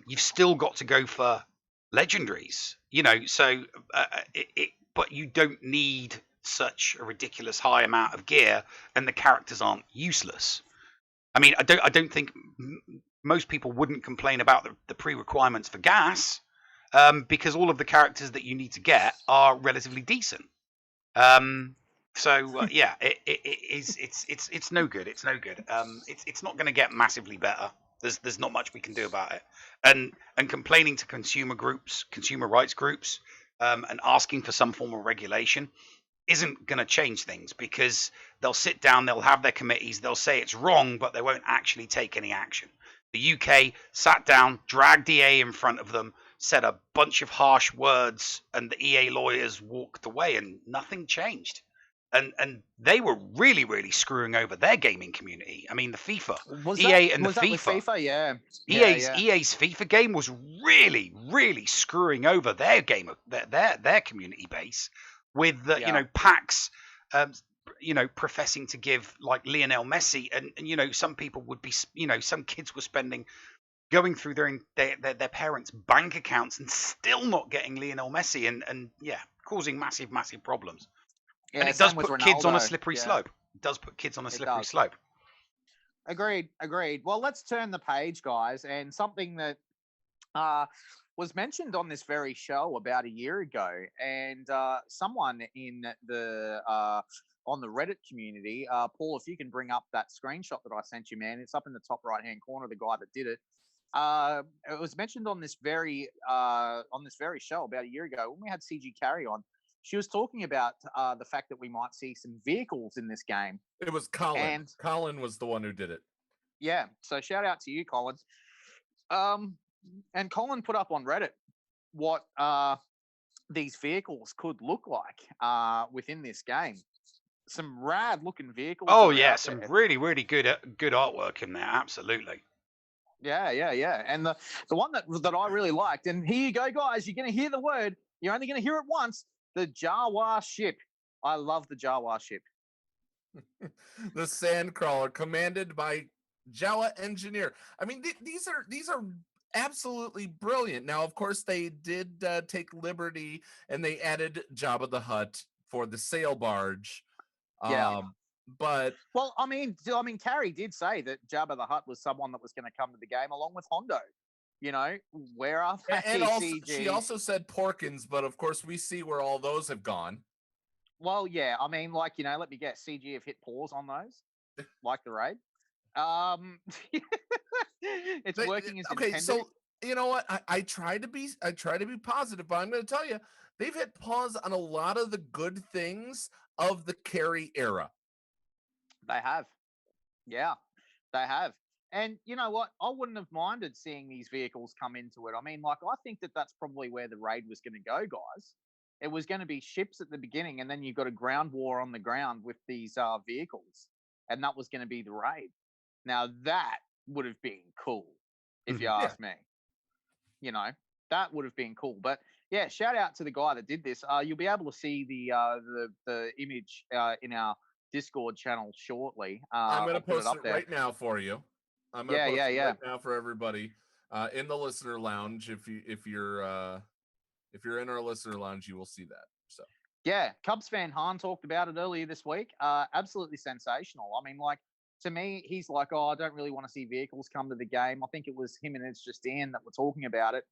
you've still got to go for legendaries. But you don't need such a ridiculous high amount of gear, and the characters aren't useless. I mean, I don't think most people wouldn't complain about the pre-requirements for gas, because all of the characters that you need to get are relatively decent. Yeah, it's no good. It's no good. It's not going to get massively better. There's not much we can do about it. And complaining to consumer rights groups, and asking for some form of regulation isn't going to change things, because they'll sit down, they'll have their committees, they'll say it's wrong, but they won't actually take any action. The UK sat down, dragged EA in front of them, said a bunch of harsh words, and the EA lawyers walked away, and nothing changed. And they were really, really screwing over their gaming community. I mean, the FIFA, FIFA, yeah. EA's FIFA game was really, really screwing over their game, their community base, with packs, professing to give like Lionel Messi, and some people would be, some kids were going through their parents' bank accounts and still not getting Lionel Messi, and causing massive problems. Yeah, and it does put kids on a slippery slope. It does put kids on a slippery slope. Agreed. Well, let's turn the page, guys. And something that was mentioned on this very show about a year ago, and someone in the on the Reddit community, Paul, if you can bring up that screenshot that I sent you, man, it's up in the top right-hand corner. The guy that did it. It was mentioned on this very show about a year ago when we had CG Carry on. She was talking about the fact that we might see some vehicles in this game. It was Colin. And Colin was the one who did it. Yeah. So shout out to you, Colin. And Colin put up on Reddit what these vehicles could look like within this game. Some rad looking vehicles. Oh yeah, some really, really good artwork in there. Absolutely. Yeah. And the one that I really liked, and here you go, guys. You're going to hear the word. You're only going to hear it once. The Jawa ship. I love the Jawa ship. The Sandcrawler, commanded by Jawa engineer. I mean, these are absolutely brilliant. Now, of course, they did take liberty and they added Jabba the Hutt for the sail barge. But well, I mean, Carrie did say that Jabba the Hutt was someone that was going to come to the game along with Hondo. Where are they? And also, she also said Porkins, but of course we see where all those have gone. Well, yeah, I mean, like, let me guess, CG have hit pause on those, like the raid. It's working as intended. So you know what? I try to be positive, but I'm going to tell you, they've hit pause on a lot of the good things of the Carry era. They have. Yeah, they have. And you know what? I wouldn't have minded seeing these vehicles come into it. I mean, like, I think that that's probably where the raid was going to go, guys. It was going to be ships at the beginning, and then you got a ground war on the ground with these vehicles, and that was going to be the raid. Now that would have been cool, if you ask me. You know, that would have been cool. But yeah, shout out to the guy that did this. You'll be able to see the image in our Discord channel shortly. I'm going to I'll put post up it there. right now for you. I'm going to post it right now for everybody in the listener lounge. If you're in our listener lounge, you will see that. So yeah, Cubs fan Han talked about it earlier this week. Absolutely sensational. I mean, like, to me, he's like, oh, I don't really want to see vehicles come to the game. I think it was him and It's Just Dan that were talking about it.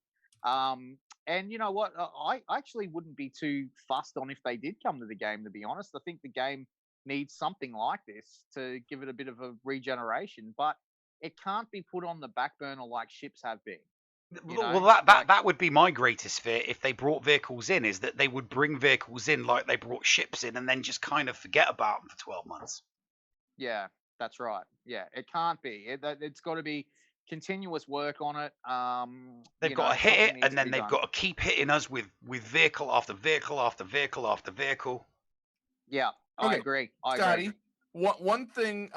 And you know what? I actually wouldn't be too fussed on if they did come to the game, to be honest. I think the game needs something like this to give it a bit of a regeneration, but it can't be put on the back burner like ships have been. Well, that would be my greatest fear if they brought vehicles in, is that they would bring vehicles in like they brought ships in and then just kind of forget about them for 12 months. Yeah, that's right. Yeah, it can't be. It's got to be continuous work on it. They've got to hit it, and then they've got to keep hitting us with vehicle after vehicle after vehicle after vehicle. Yeah, I agree. Scotty, one thing.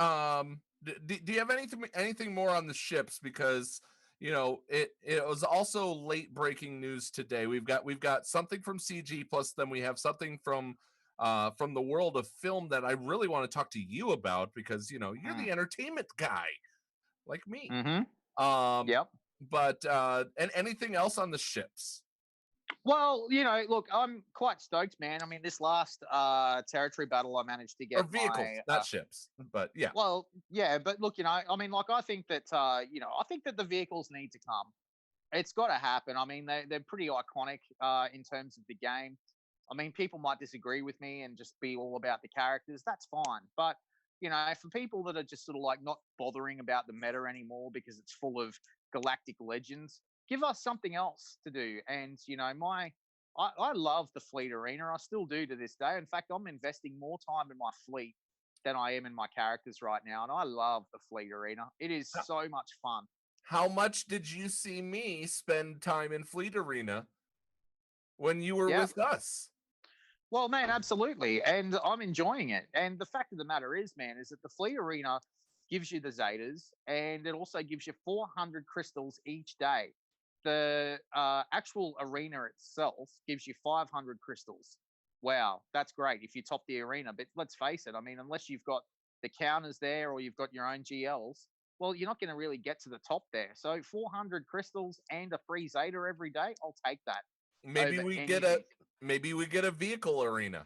Do you have anything more on the ships? Because you know it was also late breaking news today. We've got something from CG, plus then we have something from the world of film that I really want to talk to you about, because you know you're the entertainment guy, like me. Yep. But and anything else on the ships? Well, you know, look, I'm quite stoked, man. I mean, this last territory battle, I managed to get vehicles, not ships, but yeah. Well, yeah, but look, you know, I mean, like, I think that I think that the vehicles need to come. It's got to happen. I mean, they're pretty iconic in terms of the game. I mean, people might disagree with me and just be all about the characters. That's fine, but you know, for people that are just sort of like not bothering about the meta anymore because it's full of galactic legends, give us something else to do. And you know, I love the fleet arena. I still do to this day. In fact, I'm investing more time in my fleet than I am in my characters right now, and I love the fleet arena. It is so much fun. How much did you see me spend time in fleet arena when you were with us? Well, man, absolutely. And I'm enjoying it. And the fact of the matter is, man, is that the fleet arena gives you the Zetas, and it also gives you 400 crystals each day. The actual arena itself gives you 500 crystals. Wow, that's great if you top the arena. But let's face it, I mean, unless you've got the counters there or you've got your own GLs, well, you're not going to really get to the top there. So 400 crystals and a free Zeta every day, I'll take that. Maybe we get a vehicle arena.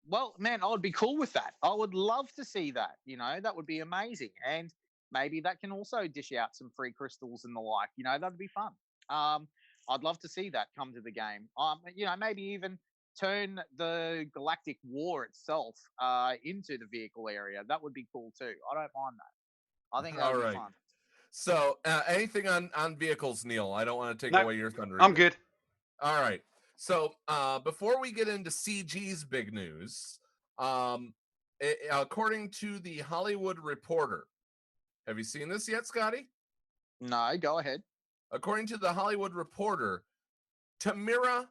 Well, man, I would be cool with that. I would love to see that. You know, that would be amazing. And maybe that can also dish out some free crystals and the like. You know, that'd be fun. I'd love to see that come to the game. You know, maybe even turn the Galactic War itself into the vehicle area. That would be cool too. I don't mind that. I think that would be fun. So, anything on vehicles, Neil? I don't want to take away your thunder. I'm good. All right. So, before we get into CG's big news, according to the Hollywood Reporter, have you seen this yet, Scotty? No, go ahead. According to the Hollywood Reporter, Tamara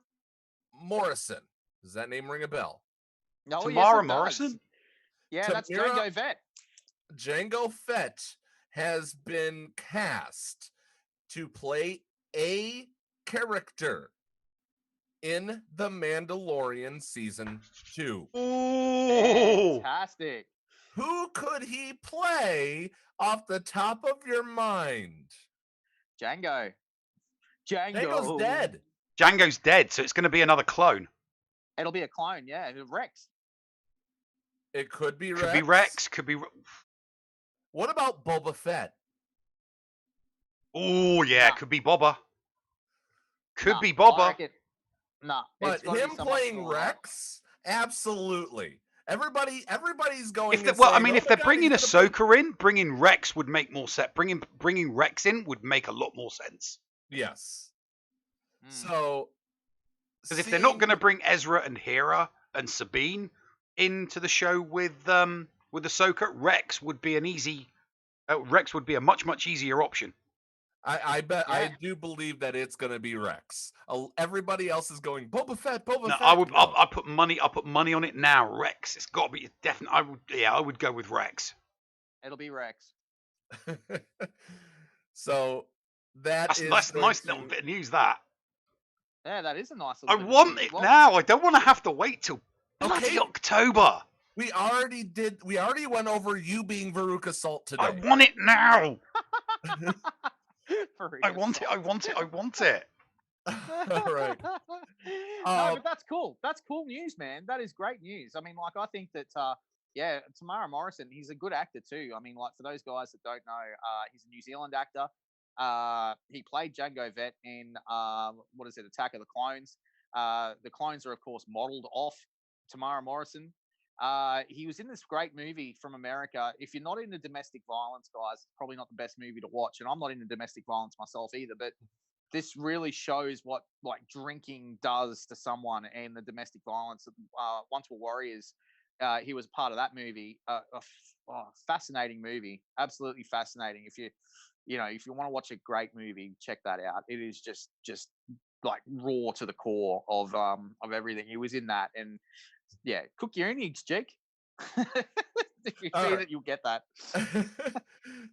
Morrison. Does that name ring a bell? No, Tamara Morrison? Yeah, that's Django Fett. Django Fett has been cast to play a character in The Mandalorian Season 2. Ooh. Fantastic. Who could he play off the top of your mind? Django's dead. Django's dead, so it's going to be another clone. It'll be a clone, yeah. Rex. It could be Rex. Could be Rex. Could be. What about Boba Fett? Oh, yeah. Could be Boba. Could be Boba. No. But him playing Rex? Absolutely. Everybody's going. If they're bringing Ahsoka in, bringing Rex would make more sense. Bringing Rex in would make a lot more sense. Yes. So, because if they're not going to bring Ezra and Hera and Sabine into the show with with Ahsoka, Rex would be a much easier option. I bet I do believe that it's going to be Rex. Everybody else is going Boba Fett. Boba Fett. I put money on it now. Rex. It's got to be definitely. I would go with Rex. It'll be Rex. So that's nice little bit of news. That. Yeah, that is a nice. I want it now. I don't want to have to wait till bloody October. We already went over you being Veruca Salt today. I want it now. I want it. All right. No, but that's cool. That's cool news, man. That is great news. I mean, like, I think that, Tamara Morrison, he's a good actor too. I mean, like, for those guys that don't know, he's a New Zealand actor. He played Jango Fett in, Attack of the Clones. The clones are, of course, modeled off Tamara Morrison. He was in this great movie from America. If you're not into domestic violence, guys, it's probably not the best movie to watch. And I'm not into domestic violence myself either, but this really shows what like drinking does to someone and the domestic violence. Once We're Warriors, he was part of that movie. Fascinating movie, absolutely fascinating. If you want to watch a great movie, check that out. It is just like raw to the core of everything. He was in that, and yeah, cook your own eggs, Jake. If you see that, you'll get that.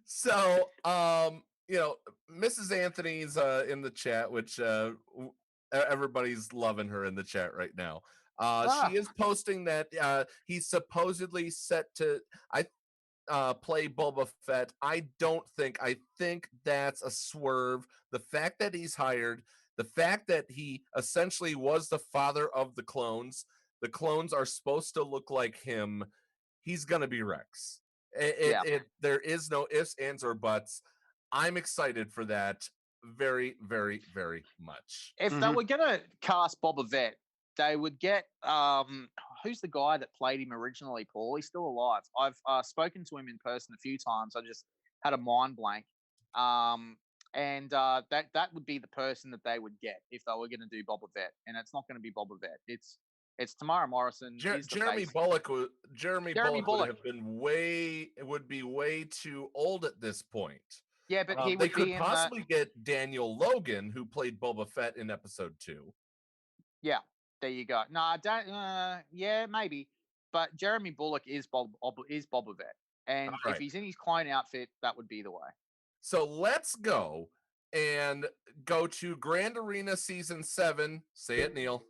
So, Mrs. Anthony's in the chat, which everybody's loving her in the chat right now. She is posting that he's supposedly set to play Boba Fett. I think that's a swerve. The fact that he's hired, the fact that he essentially was the father of the clones are supposed to look like him. He's gonna be Rex. There is no ifs, ands, or buts. I'm excited for that very, very, very much. If they were gonna cast Boba Fett, they would get who's the guy that played him originally, Paul? He's still alive. I've spoken to him in person a few times. I just had a mind blank. And that would be the person that they would get if they were going to do Boba Fett, and it's not going to be Boba Fett. It's Tamara Morrison. Jeremy Bullock would be way too old at this point. Yeah, but they could possibly get Daniel Logan, who played Boba Fett in episode 2. Yeah, there you go. No, yeah, maybe. But Jeremy Bullock is Boba Fett, and if he's in his clone outfit, that would be the way. So let's go to Grand Arena Season 7. Say it, Neil.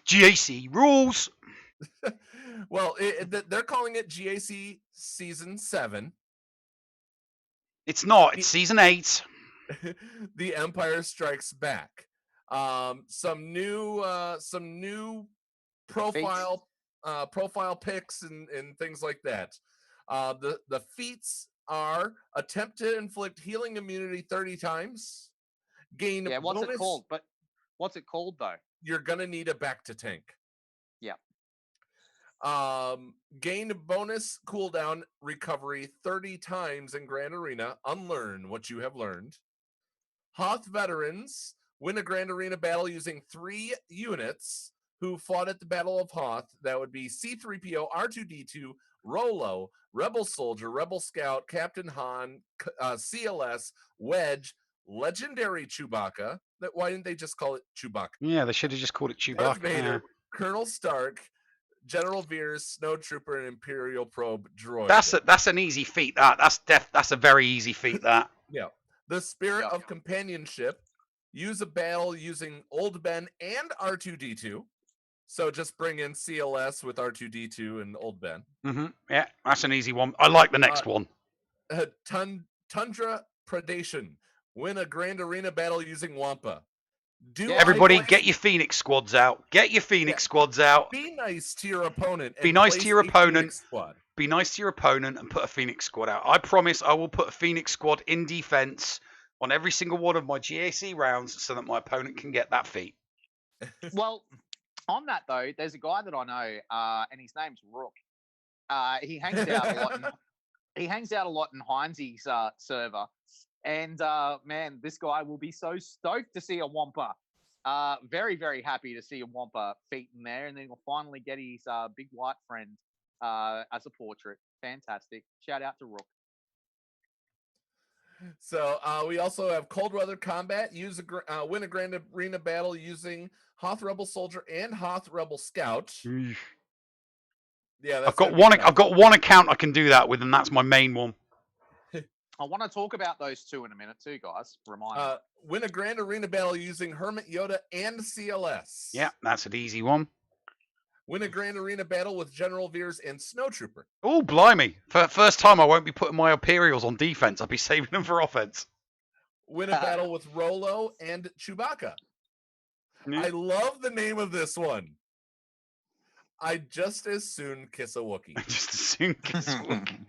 GAC rules. Well, they're calling it GAC Season 7. It's not. It's Season 8. The Empire Strikes Back. Some new profile pics and things like that. The feats are attempt to inflict healing immunity 30 times. Gain what's bonus. it called? But what's it called though? You're gonna need a back to tank. Yeah. Gain bonus cooldown recovery 30 times in Grand Arena. Unlearn what you have learned. Hoth veterans win a Grand Arena battle using 3 units who fought at the Battle of Hoth. That would be C-3PO, R2-D2, Rolo, Rebel Soldier, Rebel Scout, Captain Han, CLS, Wedge, Legendary Chewbacca. Why didn't they just call it Chewbacca? Yeah, they should have just called it Chewbacca. Darth Vader, Colonel Stark, General Veers, Snow Trooper, and Imperial Probe droid. That's an easy feat. That's a very easy feat. That. Yeah. The Spirit of Companionship. Use a battle using Old Ben and R2-D2. So just bring in CLS with R2-D2 and Old Ben. Yeah, that's an easy one. I like the next one. Tundra Predation. Win a Grand Arena battle using Wampa. Everybody, get your Phoenix squads out. Get your Phoenix squads out. Be nice to your opponent. Be nice to your opponent. Be nice to your opponent and put a Phoenix squad out. I promise I will put a Phoenix squad in defense on every single one of my GAC rounds so that my opponent can get that feat. Well, on that though, there's a guy that I know, and his name's Rook. He hangs out a lot. He hangs out a lot in Heinz's server, and man, this guy will be so stoked to see a Wampa. Very, very happy to see a Wampa feat in there, and then he'll finally get his big white friend as a portrait. Fantastic. Shout out to Rook. So we also have Cold Weather Combat. Win a Grand Arena battle using Hoth Rebel Soldier and Hoth Rebel Scout. Yeah, I've got one account I can do that with, and that's my main one. I want to talk about those two in a minute too, guys. Remind me. Win a Grand Arena battle using Hermit Yoda and CLS. Yeah, that's an easy one. Win a Grand Arena battle with General Veers and Snowtrooper. Oh, blimey. For first time, I won't be putting my Imperials on defense. I'll be saving them for offense. Win a battle with Rolo and Chewbacca. I love the name of this one. I'd just as soon kiss a Wookiee. Just as soon kiss a Wookiee.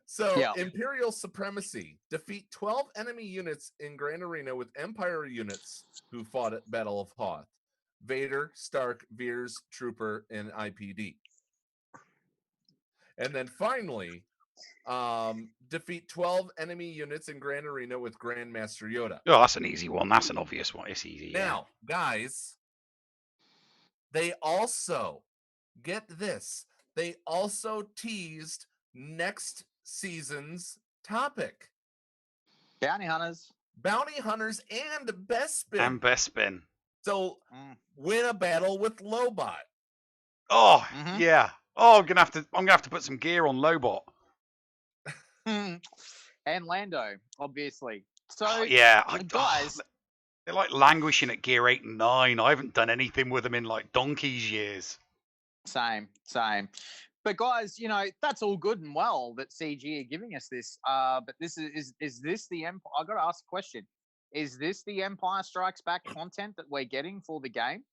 So, Yeah. Imperial Supremacy. Defeat 12 enemy units in Grand Arena with Empire units who fought at Battle of Hoth. Vader, Stark, Veers, Trooper, and IPD. And then finally, defeat 12 enemy units in Grand Arena with Grandmaster Yoda. Oh, that's an easy one. That's an obvious one. It's easy. Now, guys, they also, get this, they also teased next season's topic. Bounty Hunters. Bounty Hunters and Bespin. And Bespin. So, win a battle with Lobot. Oh, yeah. Oh, I'm gonna have to put some gear on Lobot. And Lando, obviously. So guys, they're like languishing at gear 8 and 9. I haven't done anything with them in like donkey's years. Same. But guys, that's all good and well that CG are giving us this. But this is this the Empire? I got to ask a question. Is this the Empire Strikes Back content that we're getting for the game?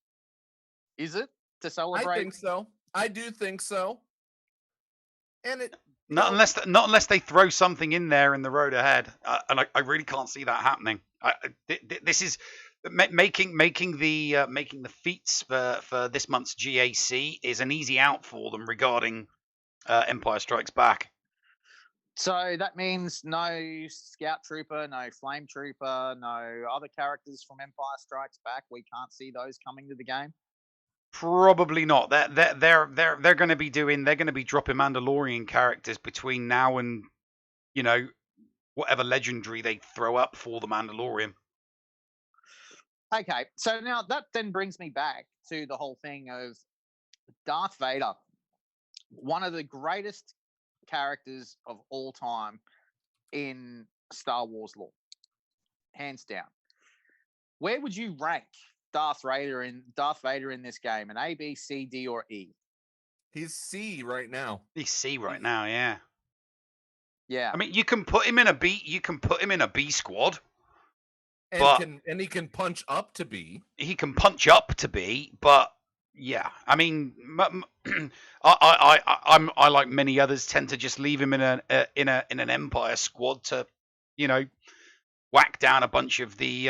Is it to celebrate? I think so. I do think so. And it not unless they throw something in there in the road ahead, and I really can't see that happening. This is making the feats for this month's GAC is an easy out for them regarding Empire Strikes Back. So that means no Scout Trooper, no Flame Trooper, no other characters from Empire Strikes Back. We can't see those coming to the game. Probably not. They're going to be dropping Mandalorian characters between now and whatever legendary they throw up for the Mandalorian. Okay, so now that then brings me back to the whole thing of Darth Vader, one of the greatest characters of all time in Star Wars lore, hands down. Where would you rank Darth Vader in this game? An A, B, C, D, or E? He's C right now. He's C right now, yeah. Yeah. I mean, you can put him in a B. You can put him in a B squad. And he can punch up to B. He can punch up to B, but yeah, I mean, I like many others tend to just leave him in an Empire squad to, whack down a bunch of the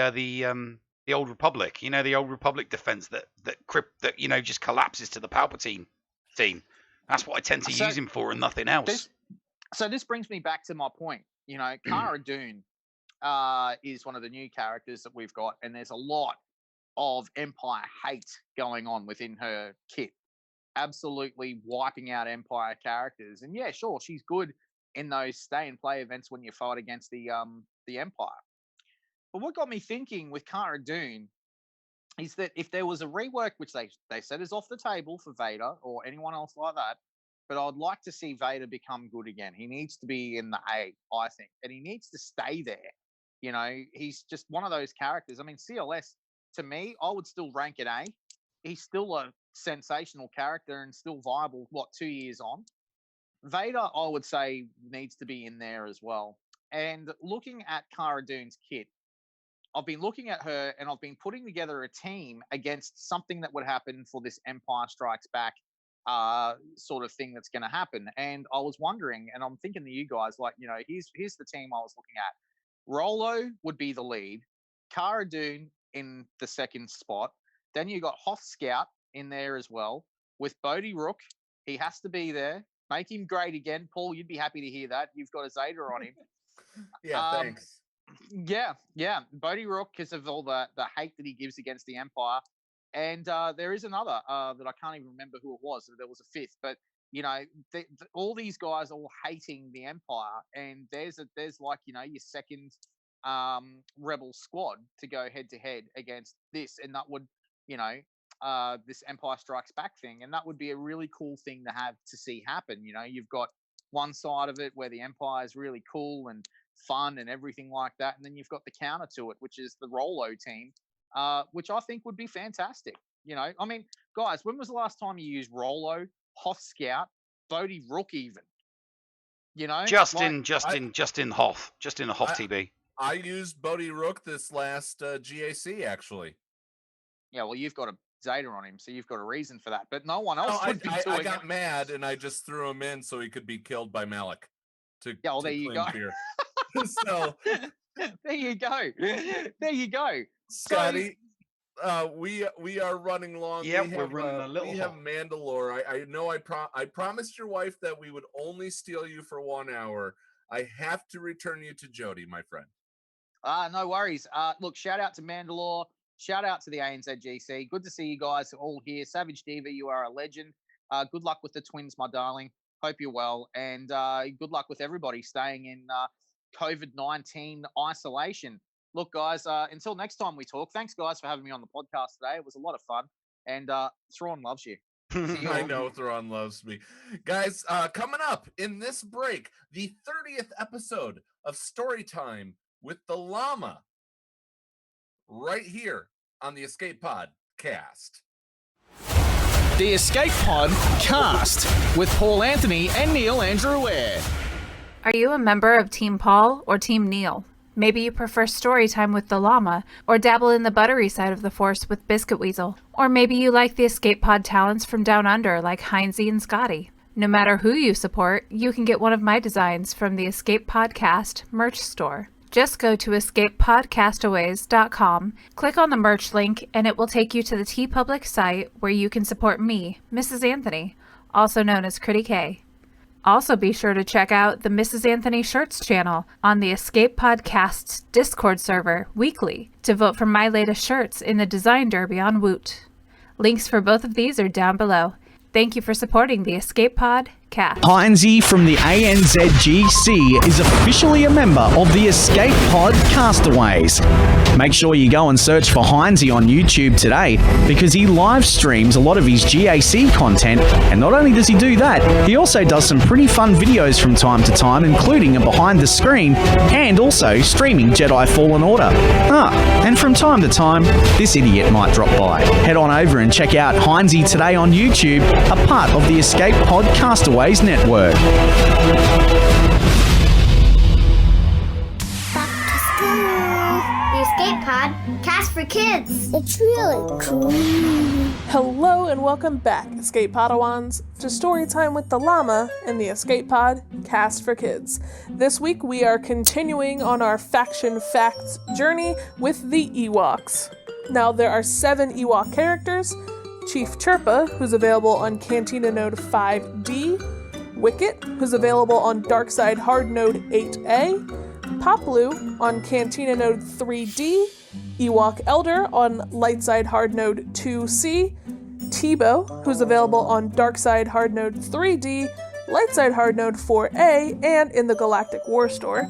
Old Republic. The Old Republic defense that just collapses to the Palpatine team. That's what I tend to use him for, and nothing else. This brings me back to my point. Cara Dune is one of the new characters that we've got, and there's a lot of Empire hate going on within her kit. Absolutely wiping out Empire characters. And yeah, sure, she's good in those stay and play events when you fight against the Empire. But what got me thinking with Cara Dune is that if there was a rework, which they said is off the table for Vader or anyone else like that, but I'd like to see Vader become good again. He needs to be in the A, I think, and he needs to stay there. He's just one of those characters. I mean, CLS, to me, I would still rank it A. He's still a sensational character and still viable, 2 years on. Vader, I would say, needs to be in there as well. And looking at Cara Dune's kit, I've been looking at her and I've been putting together a team against something that would happen for this Empire Strikes Back sort of thing that's going to happen. And I was wondering, and I'm thinking to you guys, here's the team I was looking at. Rolo would be the lead, Cara Dune in the second spot. Then you got Hoth Scout in there as well with Bodhi Rook. He has to be there. Make him great again. Paul, you'd be happy to hear that. You've got a Zeta on him. Yeah, thanks. Yeah. Bodhi Rook, because of all the hate that he gives against the Empire. And there is another that I can't even remember who it was. There was a fifth, but you know, all these guys are all hating the Empire, and there's like, you know, your second rebel squad to go head to head against this, and that would, you know, this Empire Strikes Back thing, and that would be a really cool thing to have to see happen. You know, you've got one side of it where the Empire is really cool and fun and everything like that, and then you've got the counter to it, which is the Rolo team, which I think would be fantastic. You know, I mean, guys, when was the last time you used Rolo, Hoth Scout, Bodhi Rook even? You know? Justin Hoth. Just in a Hoth TB. I used Bodhi Rook this last GAC, actually. Yeah, well, you've got a Zeta on him, so you've got a reason for that. But no one else would be doing I got mad, and I just threw him in so he could be killed by Malik. Yeah, well, there you go. So there you go. There you go. Scotty, we are running long. Yeah, we're running a little. We have Mandalore. I know. I promised your wife that we would only steal you for 1 hour. I have to return you to Jody, my friend. No worries. Look, shout out to Mandalore. Shout out to the ANZGC. Good to see you guys all here. Savage Diva, you are a legend. Good luck with the twins, my darling. Hope you're well. And good luck with everybody staying in COVID-19 isolation. Look, guys, until next time we talk, thanks, guys, for having me on the podcast today. It was a lot of fun. And Thrawn loves you. I know Thrawn loves me. Guys, coming up in this break, the 30th episode of Storytime with the Llama, right here on the Escape Pod Cast. The Escape Pod Cast with Paul Anthony and Neil Andrew Ware. Are you a member of Team Paul or Team Neil? Maybe you prefer Storytime with the Llama, or dabble in the buttery side of the Force with Biscuit Weasel. Or maybe you like the Escape Pod talents from Down Under like Heinzie and Scotty. No matter who you support, you can get one of my designs from the Escape Podcast merch store. Just go to escapepodcastaways.com, click on the merch link, and it will take you to the TeePublic site where you can support me, Mrs. Anthony, also known as Critty K. Also be sure to check out the Mrs. Anthony Shirts channel on the Escape Podcast's Discord server weekly to vote for my latest shirts in the Design Derby on Woot. Links for both of these are down below. Thank you for supporting the Escape Pod Cast. Heinzie from the ANZGC is officially a member of the Escape Pod Castaways. Make sure you go and search for Heinzie on YouTube today, because he live streams a lot of his GAC content, and not only does he do that, he also does some pretty fun videos from time to time, including a behind the screen and also streaming Jedi Fallen Order. And from time to time, this idiot might drop by. Head on over and check out Heinzie today on YouTube, a part of the Escape Pod Castaways network. Back to school. The Escape Pod Cast for Kids. It's really cool. Hello and welcome back, Escape Padawans, to Storytime with the Llama and the Escape Pod Cast for Kids. This week we are continuing on our faction facts journey with the Ewoks. Now there are 7 Ewok characters: Chief Chirpa, who's available on Cantina Node 5D, Wicket, who's available on Darkside Hard Node 8A, Poplu on Cantina Node 3D, Ewok Elder on Lightside Hard Node 2C, Teebo, who's available on Darkside Hard Node 3D, Lightside Hard Node 4A, and in the Galactic War Store,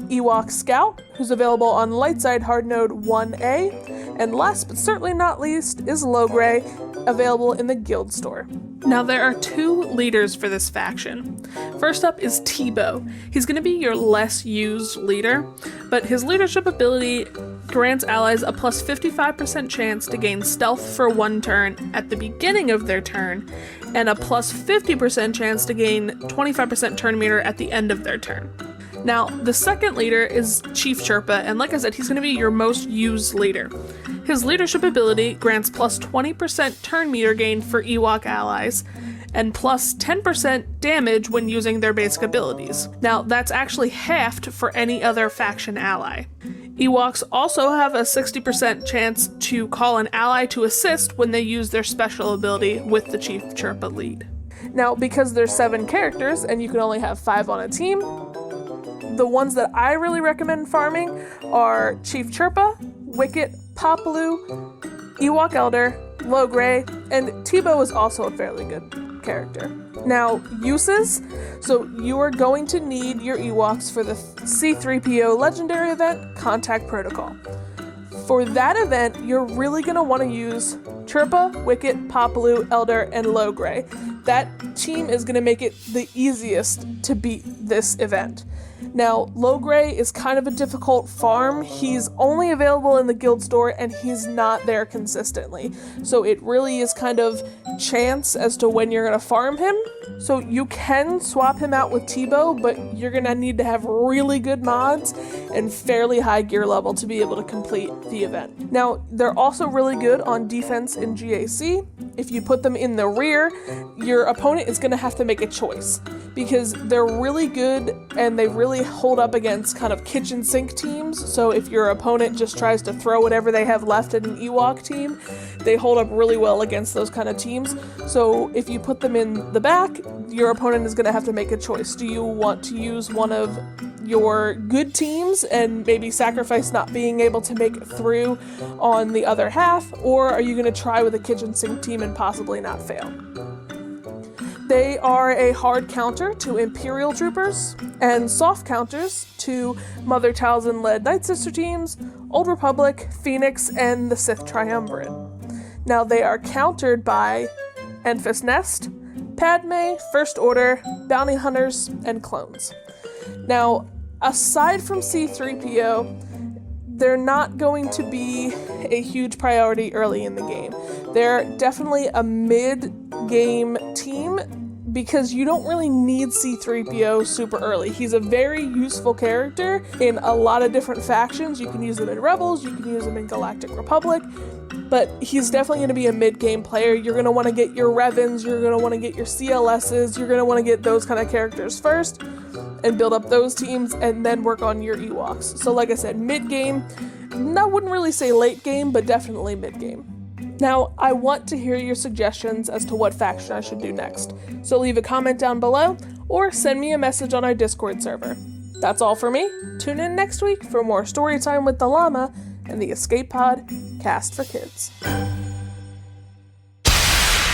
Ewok Scout, who's available on Lightside Hard Node 1A, and last but certainly not least is Logray, available in the Guild Store. Now there are 2 leaders for this faction. First up is Teebo. He's going to be your less used leader, but his leadership ability grants allies a plus 55% chance to gain stealth for 1 turn at the beginning of their turn, and a plus 50% chance to gain 25% turn meter at the end of their turn. Now, the second leader is Chief Chirpa, and like I said, he's going to be your most used leader. His leadership ability grants plus 20% turn meter gain for Ewok allies, and plus 10% damage when using their basic abilities. Now, that's actually halved for any other faction ally. Ewoks also have a 60% chance to call an ally to assist when they use their special ability with the Chief Chirpa lead. Now, because there's 7 characters and you can only have 5 on a team, the ones that I really recommend farming are Chief Chirpa, Wicket, Poplu, Ewok Elder, Logray, and Tebow is also a fairly good character. Now, uses. So you are going to need your Ewoks for the C-3PO Legendary event, Contact Protocol. For that event, you're really going to want to use Chirpa, Wicket, Popaloo, Elder, and Logray. That team is going to make it the easiest to beat this event. Now, Logray is kind of a difficult farm. He's only available in the guild store and he's not there consistently. So it really is kind of chance as to when you're going to farm him. So you can swap him out with Tebow, but you're going to need to have really good mods and fairly high gear level to be able to complete the event. Now, they're also really good on defense in GAC. If you put them in the rear, your opponent is going to have to make a choice because they're really good and they really hold up against kind of kitchen sink teams. So if your opponent just tries to throw whatever they have left at an Ewok team, they hold up really well against those kind of teams. So if you put them in the back, your opponent is going to have to make a choice. Do you want to use one of your good teams and maybe sacrifice not being able to make it through on the other half, or are you going to try with a kitchen sink team and possibly not fail? They are a hard counter to Imperial Troopers and soft counters to Mother Talzin-led Night Sister teams, Old Republic, Phoenix, and the Sith Triumvirate. Now they are countered by Enfys Nest, Padme, First Order, Bounty Hunters, and clones. Now, aside from C-3PO, they're not going to be a huge priority early in the game. They're definitely a mid-game team because you don't really need C-3PO super early. He's a very useful character in a lot of different factions. You can use him in Rebels, you can use him in Galactic Republic, but he's definitely going to be a mid-game player. You're going to want to get your Revans, you're going to want to get your CLSs, you're going to want to get those kind of characters first and build up those teams and then work on your Ewoks. So like I said, mid-game, I wouldn't really say late game, but definitely mid-game. Now, I want to hear your suggestions as to what faction I should do next, so leave a comment down below or send me a message on our Discord server. That's all for me. Tune in next week for more Storytime with the Llama and the Escape Pod Cast for Kids.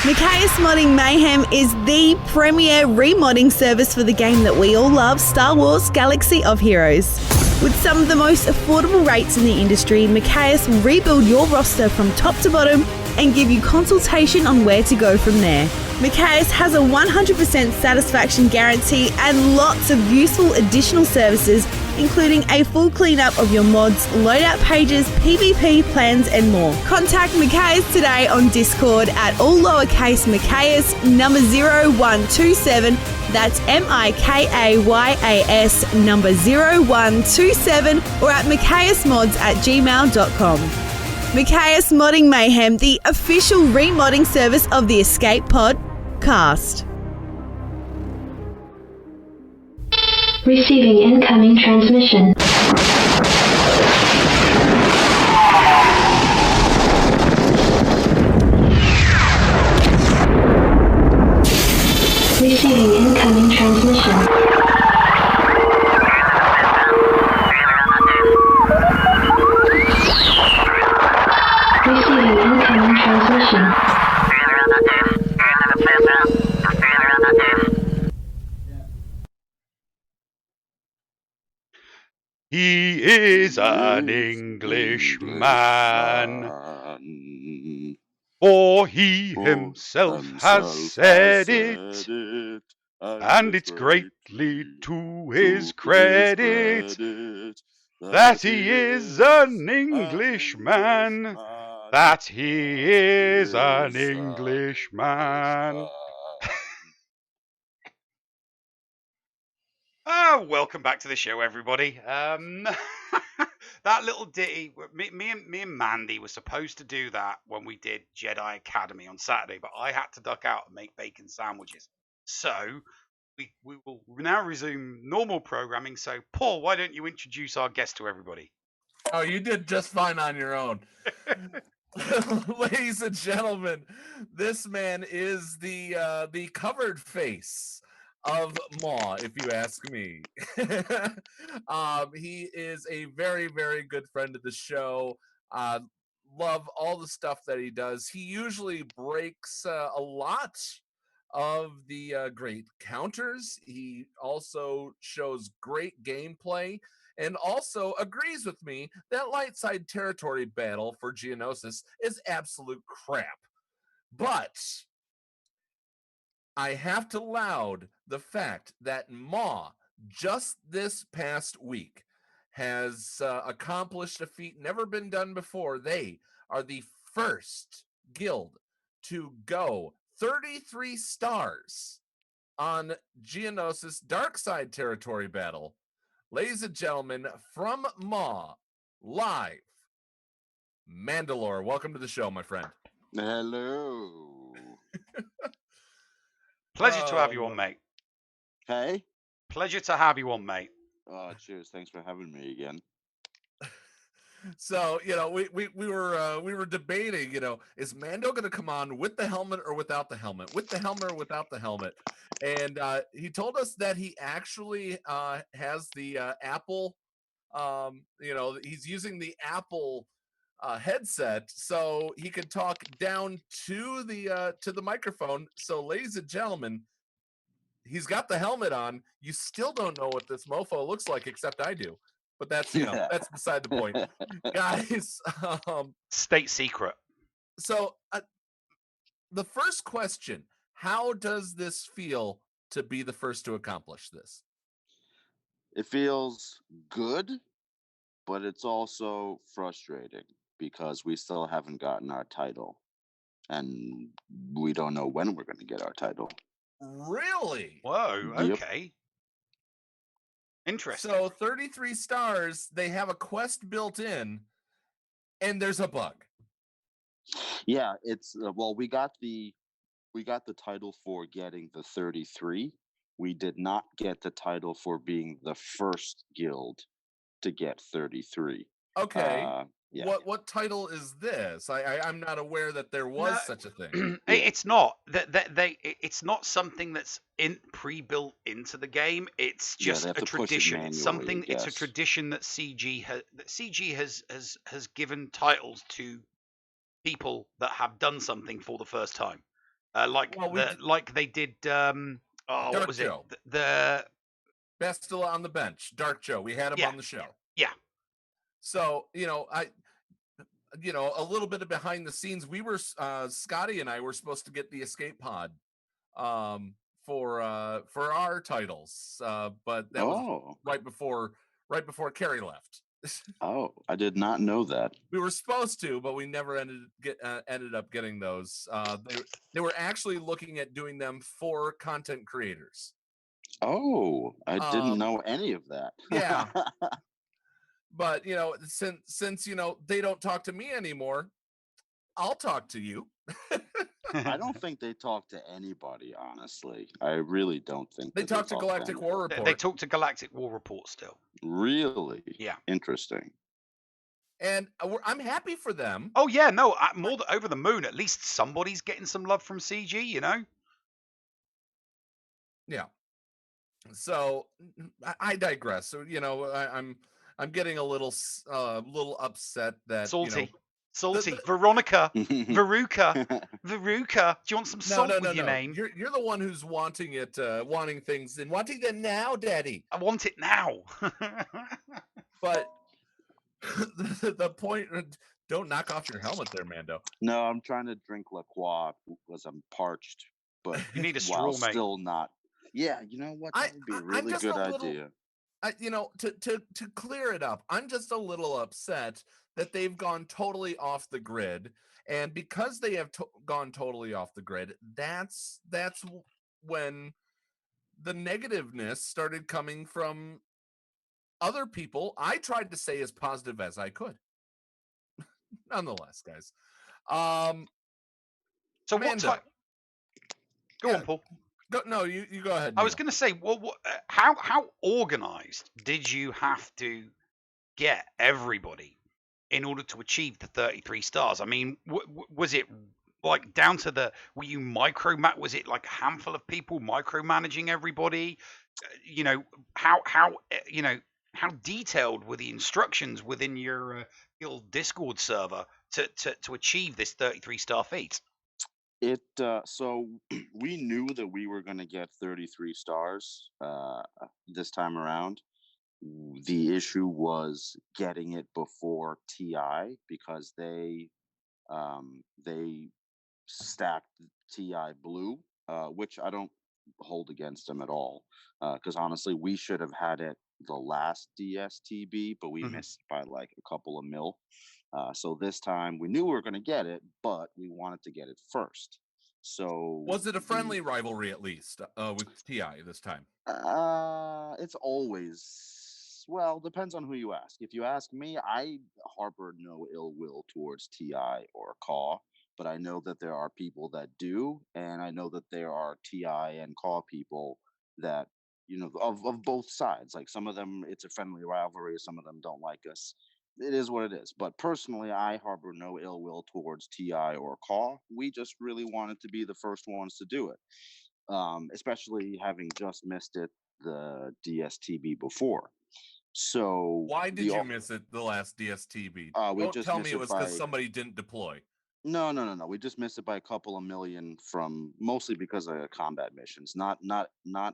Micaeus Modding Mayhem is the premier remodding service for the game that we all love, Star Wars Galaxy of Heroes. With some of the most affordable rates in the industry, Micaeus will rebuild your roster from top to bottom and give you consultation on where to go from there. Micaeus has a 100% satisfaction guarantee and lots of useful additional services, including a full cleanup of your mods, loadout pages, PvP plans, and more. Contact Micaeus today on Discord at all lowercase Micaeus number 0127. That's MIKAYAS number 0127, or at micaeusmods@gmail.com. Micaeus Modding Mayhem, the official remodding service of the Escape Pod Cast. Receiving incoming transmission. Receiving incoming transmission. Receiving incoming transmission. He is an Englishman, for he himself has said it, and it's greatly to his credit that he is an Englishman, that he is an Englishman. Welcome back to the show, everybody. That little ditty, me and Mandy were supposed to do that when we did Jedi Academy on Saturday, but I had to duck out and make bacon sandwiches. So we will now resume normal programming. So, Paul, why don't you introduce our guest to everybody? Oh, you did just fine on your own. Ladies and gentlemen, this man is the covered face of MAW, if you ask me. He is a very, very good friend of the show. love all the stuff that he does. He usually breaks a lot of the great counters. He also shows great gameplay and also agrees with me that light side territory battle for Geonosis is absolute crap. But I have to laud the fact that MAW just this past week has accomplished a feat never been done before. They are the first guild to go 33 stars on Geonosis Dark Side Territory Battle. Ladies and gentlemen, from MAW, live, Mandalore. Welcome to the show, my friend. Hello. Pleasure to have you on, mate. Hey? Pleasure to have you on, mate. Oh, cheers. Thanks for having me again. So, we were debating, is Mando going to come on with the helmet or without the helmet? With the helmet or without the helmet? And he told us that he actually has the Apple, he's using the Apple headset so he could talk down to the microphone. So, ladies and gentlemen, he's got the helmet on. You still don't know what this mofo looks like, except I do. But that's that's beside the point, guys. State secret. So the first question: how does this feel to be the first to accomplish this? It feels good, but it's also frustrating because we still haven't gotten our title, and we don't know when we're going to get our title. Really? Whoa. Okay. Yep. Interesting. So 33 stars, they have a quest built in, and there's a bug. Yeah, it's well, we got the title for getting the 33. We did not get the title for being the first guild to get 33. Okay. Yeah. What title is this? I'm not aware that there was such a thing. It's not it's not something that's pre-built into the game. It's just a tradition. It's something. Yes. It's a tradition that CG has given titles to people that have done something for the first time, like they did. What was Joe. it? The Bestila on the bench, Dark Joe. We had him on the show. Yeah. So a little bit of behind the scenes. We were Scotty and I were supposed to get the escape pod for our titles, but that was right before Carrie left. Oh, I did not know that. We were supposed to, but we never ended up getting those. They were actually looking at doing them for content creators. Oh, I didn't know any of that. Yeah. But since they don't talk to me anymore, I'll talk to you. I don't think they talk to anybody, honestly. I really don't think they talk to Galactic War Report. They talk to Galactic War Report still. Really? Yeah. Interesting. And I'm happy for them. Oh yeah, no, more than over the moon. At least somebody's getting some love from CG, Yeah. So I digress. So I'm getting a little upset that salty. Veronica, Veruca. Do you want some salt with your name? You're the one who's wanting it, wanting things and wanting them now, Daddy. I want it now. But the point. Don't knock off your helmet there, Mando. No, I'm trying to drink La Croix because I'm parched. But you need a straw, mate. Still not. Yeah, you know what? That would be a really good idea. To clear it up, I'm just a little upset that they've gone totally off the grid, and because they have gone totally off the grid, that's when the negativeness started coming from other people. I tried to stay as positive as I could, nonetheless, guys. So Mando, what? Go on, Paul. No, you go ahead. I was going to say, well, how organized did you have to get everybody in order to achieve the 33 stars? I mean, was it like down to were you was it like a handful of people micromanaging everybody? How detailed were the instructions within your Discord server to achieve this 33-star feat? It so we knew that we were going to get 33 stars this time around. The issue was getting it before TI because they stacked TI blue, which I don't hold against them at all. Because honestly, we should have had it the last DSTB, but we missed by like a couple of mil. So this time we knew we were going to get it, but we wanted to get it first. So was it a friendly rivalry at least with TI this time? It's always, well, depends on who you ask. If you ask me, I harbor no ill will towards TI or CAW, but I know that there are people that do, and I know that there are TI and CAW people that, you know, of both sides. Like some of them, it's a friendly rivalry. Some of them don't like us. It is what it is. But personally, I harbor no ill will towards TI or CAW. We just really wanted to be the first ones to do it. Especially having just missed it the DSTB before. So why did you miss it the last DSTB? Don't tell me it was because somebody didn't deploy. No. We just missed it by a couple of million from mostly because of combat missions. Not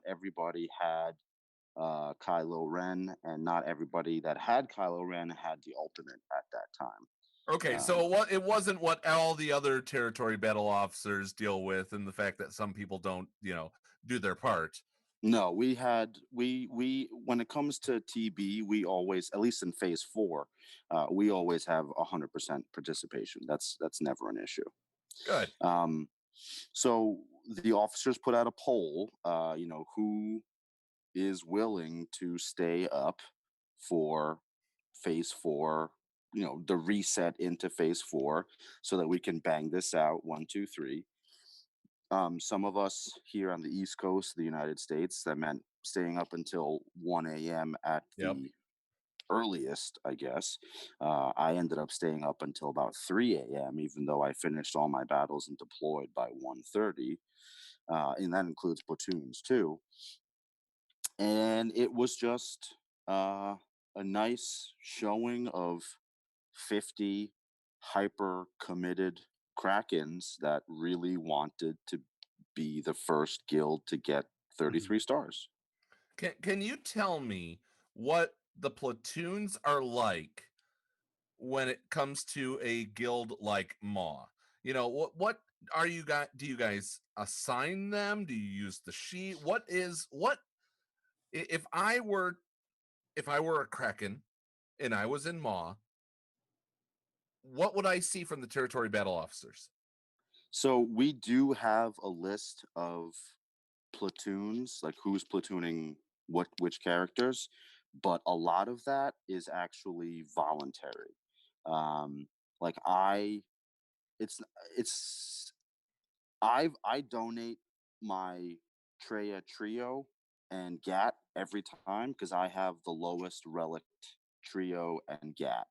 everybody had Kylo Ren, and not everybody that had Kylo Ren had the ultimate at that time. Okay, so it wasn't what all the other territory battle officers deal with, and the fact that some people don't, do their part. No, we when it comes to TB, we always, at least in phase 4, we always have 100% participation. That's never an issue. Good. So the officers put out a poll, who is willing to stay up for phase 4, the reset into phase 4, so that we can bang this out 1, 2, 3. Some of us here on the East Coast of the United States, that meant staying up until 1 a.m. at the earliest, I guess. I ended up staying up until about 3 a.m., even though I finished all my battles and deployed by 1:30. And that includes platoons too. And it was just a nice showing of 50 hyper committed Krakens that really wanted to be the first guild to get 33 stars. Can you tell me what the platoons are like when it comes to a guild like MAW? What are you guys? Do you guys assign them? Do you use the sheet? What if I were a Kraken and I was in MAW, what would I see from the territory battle officers? So we do have a list of platoons, like who's platooning which characters, but a lot of that is actually voluntary. Like I donate my Treya trio and GAT every time because I have the lowest relic trio and GAT.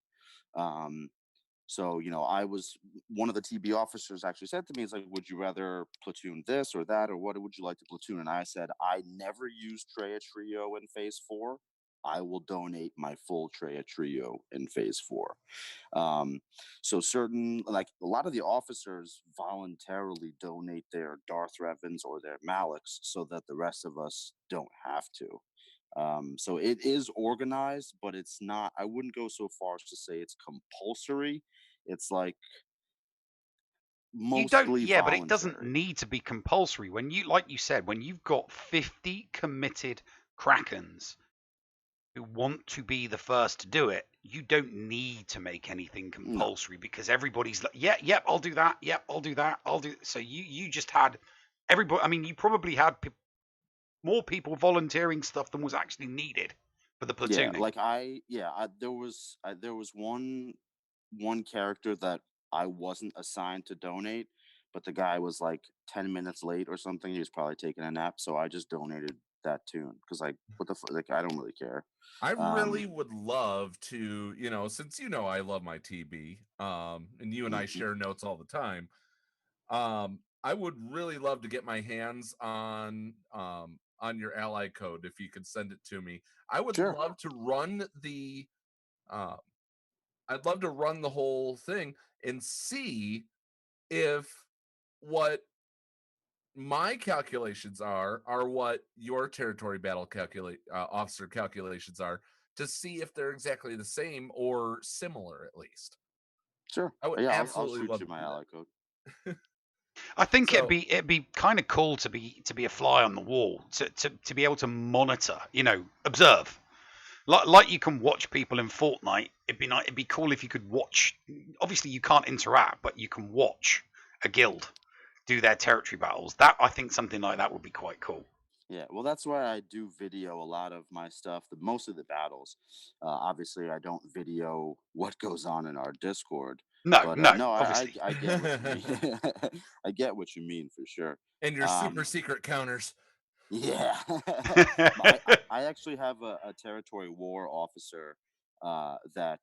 So, I was, one of the TB officers actually said to me, he's like, would you rather platoon this or that, or what would you like to platoon? And I said, I never use Treya trio in phase 4. I will donate my full Treya trio in phase 4. So certain, like a lot of the officers voluntarily donate their Darth Revens or their Maliks so that the rest of us don't have to. So it is organized, but it's not, I wouldn't go so far as to say it's compulsory. It's like mostly voluntary. But it doesn't need to be compulsory. When like you said, when you've got 50 committed Krakens who want to be the first to do it, you don't need to make anything compulsory because everybody's like, yep, I'll do that. Yep, I'll do that. So you just had everybody. I mean, you probably had more people volunteering stuff than was actually needed for the platooning. There was one character that I wasn't assigned to donate, but the guy was like 10 minutes late or something. He was probably taking a nap, so I just donated that tune because what the fuck, I don't really care. I really would love to, since I love my TB, and you and I share notes all the time. I would really love to get my hands on your ally code if you could send it to me. I would love to run the I'd love to run the whole thing and see if what my calculations are what your territory battle officer calculations are, to see if they're exactly the same or similar at least. Sure. I would Yeah, I'll absolutely shoot love you to my do ally code. I think So- it'd be kind of cool to be a fly on the wall, to be able to monitor, observe. Like you can watch people in Fortnite. It'd be cool if you could watch. Obviously, you can't interact, but you can watch a guild do their territory battles. That, I think, something like that would be quite cool. Yeah, well, that's why I do video a lot of my stuff, most of the battles. Obviously, I don't video what goes on in our Discord. No, but, no, no, obviously. I get what you mean. I get what you mean for sure. And your super secret counters. Yeah. I actually have a territory war officer that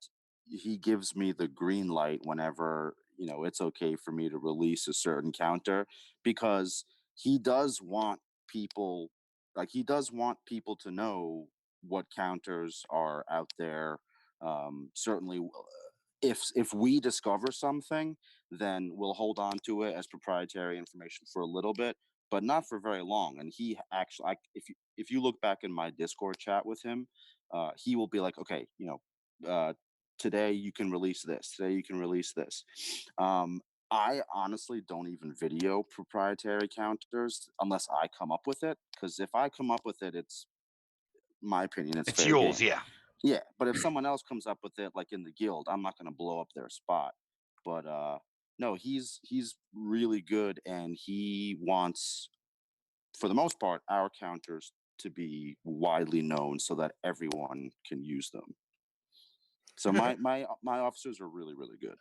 he gives me the green light whenever, it's okay for me to release a certain counter, because he does want people to know what counters are out there. Certainly, if we discover something, then we'll hold on to it as proprietary information for a little bit, but not for very long. And he actually, if you look back in my Discord chat with him, he will be like, okay, today you can release this. Today you can release this. I honestly don't even video proprietary counters unless I come up with it, because if I come up with it, it's my opinion. It's fair yours, game. yeah. Yeah, but if someone else comes up with it, like in the guild, I'm not going to blow up their spot. But no, he's really good, and he wants, for the most part, our counters to be widely known so that everyone can use them. So my officers are really, really good.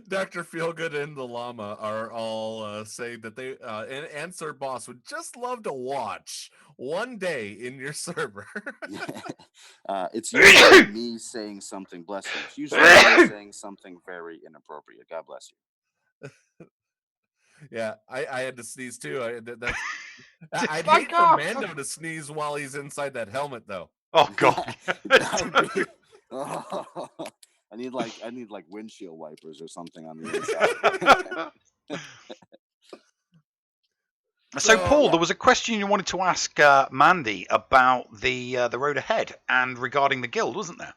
Dr. Feelgood and the Llama are all saying that they and Sir Boss would just love to watch one day in your server. It's usually me saying something, bless you. It's usually me saying something very inappropriate. God bless you. Yeah, I had to sneeze too. I'd hate for Mando to sneeze while he's inside that helmet, though. Oh God, that would be. Oh, I need like windshield wipers or something on the inside. So, Paul, there was a question you wanted to ask Mandy about the road ahead and regarding the guild, wasn't there?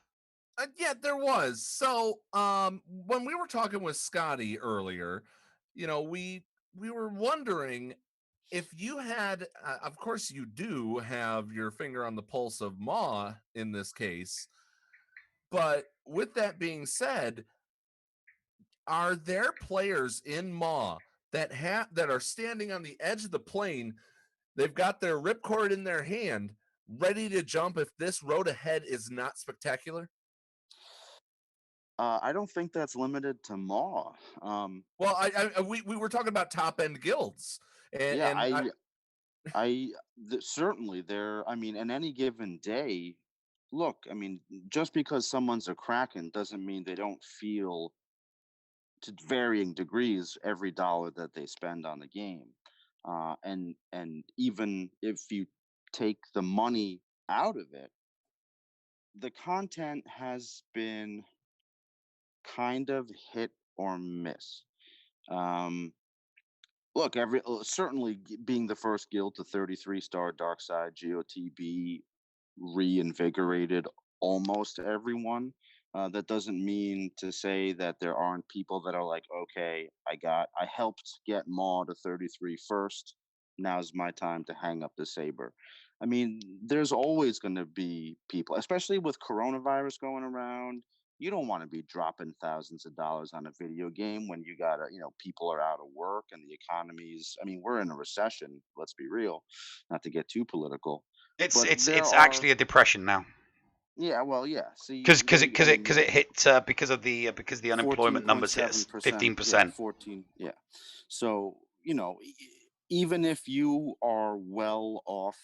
Yeah, there was. So, when we were talking with Scotty earlier, we were wondering if you had, of course, you do have your finger on the pulse of MAW in this case. But with that being said, are there players in MAW that are standing on the edge of the plane? They've got their ripcord in their hand, ready to jump if this road ahead is not spectacular? I don't think that's limited to MAW. Well, we were talking about top end guilds, and certainly there. I mean, in any given day, look. I mean, just because someone's a Kraken doesn't mean they don't feel, to varying degrees, every dollar that they spend on the game. And even if you take the money out of it, the content has been kind of hit or miss. Look, certainly being the first guild to 33-star Dark Side GOTB reinvigorated almost everyone. That doesn't mean to say that there aren't people that are like, okay, I helped get MAW to 33 first. Now's my time to hang up the saber. I mean, there's always going to be people, especially with coronavirus going around. You don't want to be dropping thousands of dollars on a video game when you got people are out of work and the economy's. I mean, we're in a recession. Let's be real, not to get too political. It's actually a depression now. Yeah, well, yeah. See, because it hit because the unemployment numbers hit 15%. Yeah, 14. Yeah. So even if you are well off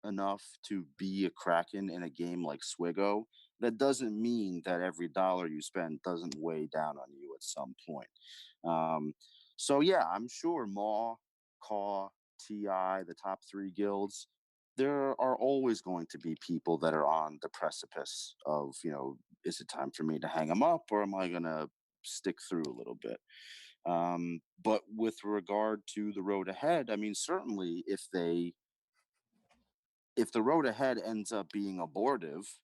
enough to be a Kraken in a game like SWGOH, that doesn't mean that every dollar you spend doesn't weigh down on you at some point. So yeah, I'm sure MAW, CAW, TI, the top three guilds, there are always going to be people that are on the precipice of, is it time for me to hang them up, or am I going to stick through a little bit? But with regard to the road ahead, I mean, certainly if the road ahead ends up being abortive,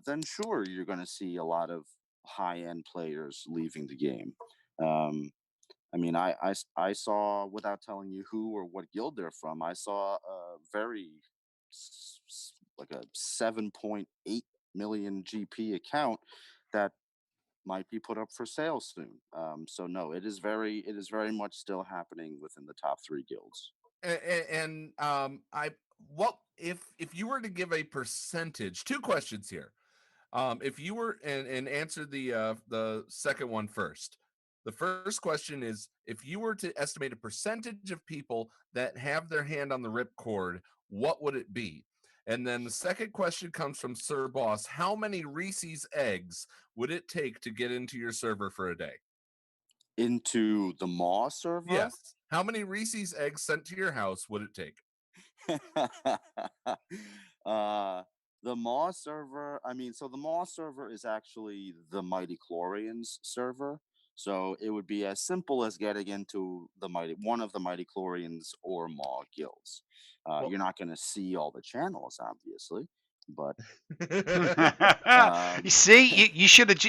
then sure, you're going to see a lot of high-end players leaving the game. I mean, I saw, without telling you who or what guild they're from, I saw a like a 7.8 million GP account that might be put up for sale soon. So no, it is very much still happening within the top 3 guilds. And what if you were to give a percentage? 2 questions here. If you were and answer the second one first. The first question is, if you were to estimate a percentage of people that have their hand on the ripcord, what would it be? And then the second question comes from Sir Boss. How many Reese's eggs would it take to get into your server for a day? Into the MAW server? Yes. How many Reese's eggs sent to your house would it take? The MAW server, so the MAW server is actually the Mighty Chlorians server. So it would be as simple as getting into one of the Mighty Chlorians or MAW guilds. You're not going to see all the channels, obviously, but you see, you shouldn't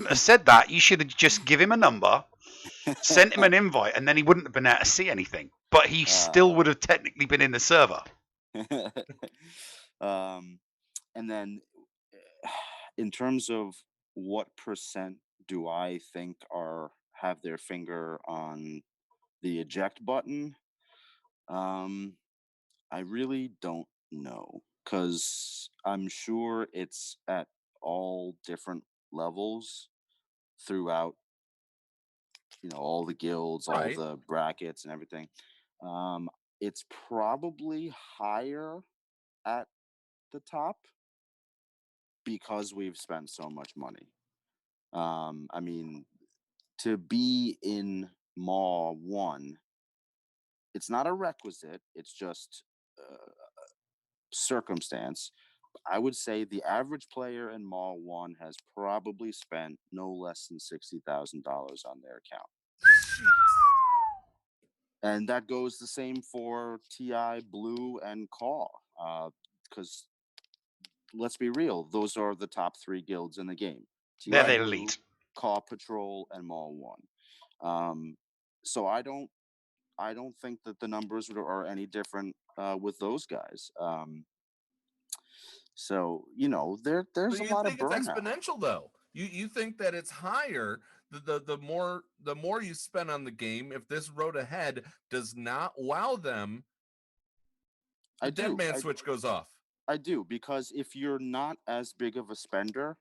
have said that. You should have just give him a number, sent him an invite, and then he wouldn't have been able to see anything. But he still would have technically been in the server. And then, in terms of what percent do I think have their finger on the eject button, I really don't know, because I'm sure it's at all different levels throughout, all the guilds, all the brackets and everything. It's probably higher at the top because we've spent so much money. I mean, to be in MAW 1, it's not a requisite, it's just circumstance. I would say the average player in MAW 1 has probably spent no less than $60,000 on their account. And that goes the same for TI, Blue, and Caw. Because let's be real, those are the top 3 guilds in the game. They're the Blue, elite. Caw Patrol, and MAW 1. So I don't think that the numbers are any different with those guys. So there's a lot of burnout. It's exponential, though. You think that it's higher the more you spend on the game. If this road ahead does not wow them, the dead man switch goes off. I do, because if you're not as big of a spender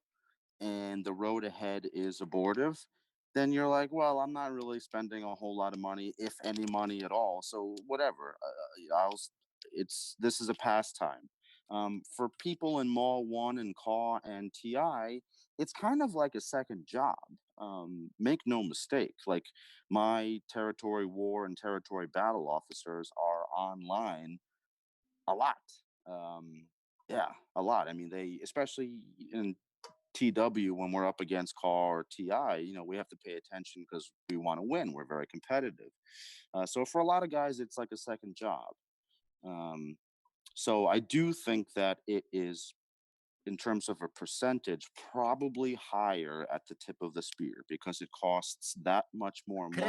and the road ahead is abortive, then you're like, well, I'm not really spending a whole lot of money, if any money at all. So whatever, this is a pastime. For people in MAW 1 and Caw and TI, it's kind of like a second job. Make no mistake, like my territory war and territory battle officers are online a lot. Yeah, a lot. I mean, they, especially in TW, when we're up against Caw or TI, we have to pay attention because we want to win. We're very competitive. So for a lot of guys, it's like a second job. So I do think that it is, in terms of a percentage, probably higher at the tip of the spear because it costs that much more money.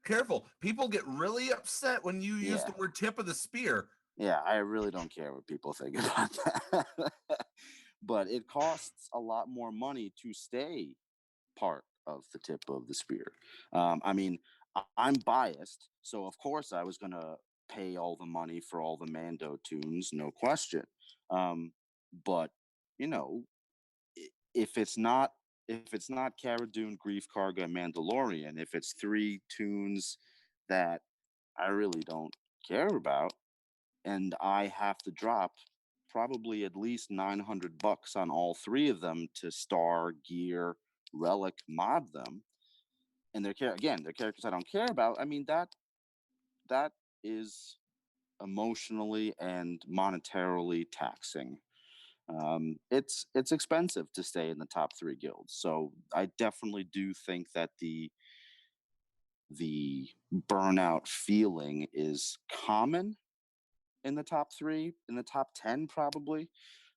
Careful. People get really upset when you use the word tip of the spear. Yeah, I really don't care what people think about that. But it costs a lot more money to stay part of the tip of the spear. I mean, I'm biased, so of course I was going to pay all the money for all the Mando tunes, no question. But, if it's not Cara Dune, Grief Karga, and Mandalorian, if it's 3 tunes that I really don't care about, and I have to drop probably at least $900 on all 3 of them to star, gear, relic, mod them, and they're characters I don't care about. I mean, that is emotionally and monetarily taxing. It's expensive to stay in the top 3 guilds, so I definitely do think that the burnout feeling is common in the top 3, in the top 10 probably.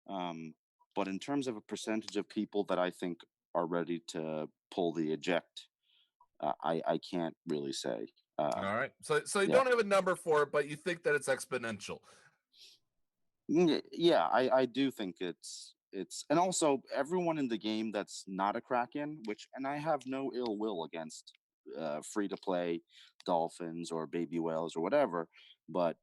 But in terms of a percentage of people that I think are ready to pull the eject, I can't really say. All right. So you yeah. don't have a number for it, but you think that it's exponential. Yeah, I do think it's and also everyone in the game that's not a Kraken, and I have no ill will against free to play dolphins or baby whales or whatever, but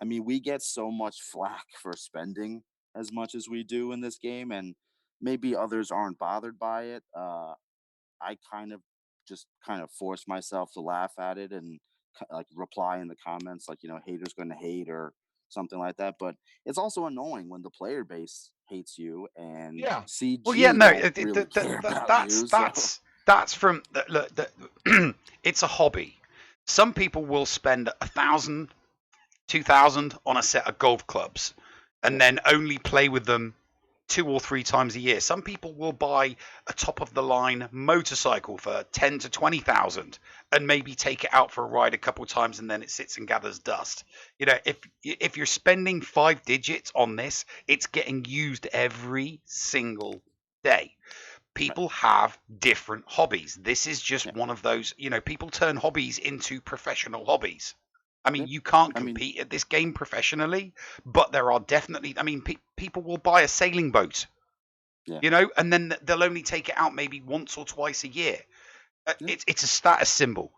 I mean, we get so much flack for spending as much as we do in this game, and maybe others aren't bothered by it. I kind of force myself to laugh at it and like reply in the comments, like, haters going to hate or something like that. But it's also annoying when the player base hates you and CG Well, yeah, no, don't really care about you. That's from look. It's a hobby. Some people will spend 1,000, 2,000 on a set of golf clubs, and then only play with them 2 or 3 times a year. Some people will buy a top of the line motorcycle for 10 to 20,000 and maybe take it out for a ride a couple of times, and then it sits and gathers dust. If you're spending 5 digits on this, it's getting used every single day. People have different hobbies. This is just one of those, people turn hobbies into professional hobbies. I mean, you can't compete at this game professionally, but there are definitely, people will buy a sailing boat, and then they'll only take it out maybe once or twice a year. It's a status symbol.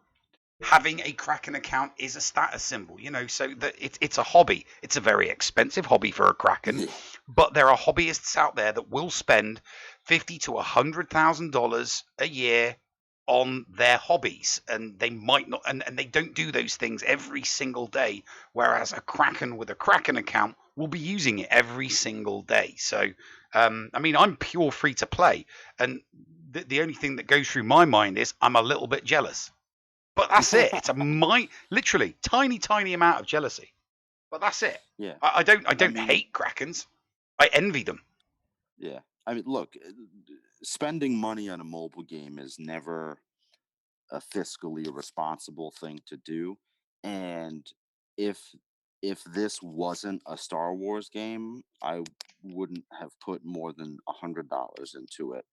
Having a Kraken account is a status symbol, so that it's a hobby. It's a very expensive hobby for a Kraken, but there are hobbyists out there that will spend $50,000 to $100,000 a year on their hobbies, and they might not, and they don't do those things every single day, whereas a Kraken with a Kraken account will be using it every single day. So I'm pure free to play, and the only thing that goes through my mind is I'm a little bit jealous, but that's it. It's literally tiny amount of jealousy, but that's it. Yeah, I don't hate Krakens. I envy them. Yeah, look, spending money on a mobile game is never a fiscally responsible thing to do, and if this wasn't a Star Wars game, I wouldn't have put more than $100 into it.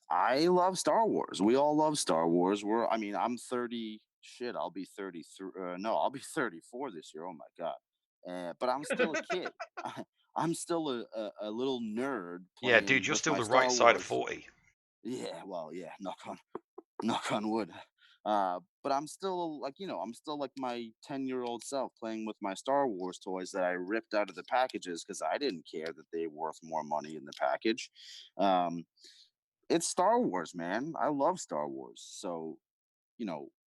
I love Star Wars. We all love Star Wars. I'm 30. Shit, I'll be 33. No, I'll be 34 this year. Oh my god! But I'm still a kid. I'm still a little nerd. Yeah, dude, you're still the right side of 40. Yeah, well, yeah. Knock on wood. But I'm still I'm still like my 10-year-old self playing with my Star Wars toys that I ripped out of the packages because I didn't care that they were worth more money in the package. It's Star Wars, man. I love Star Wars. So,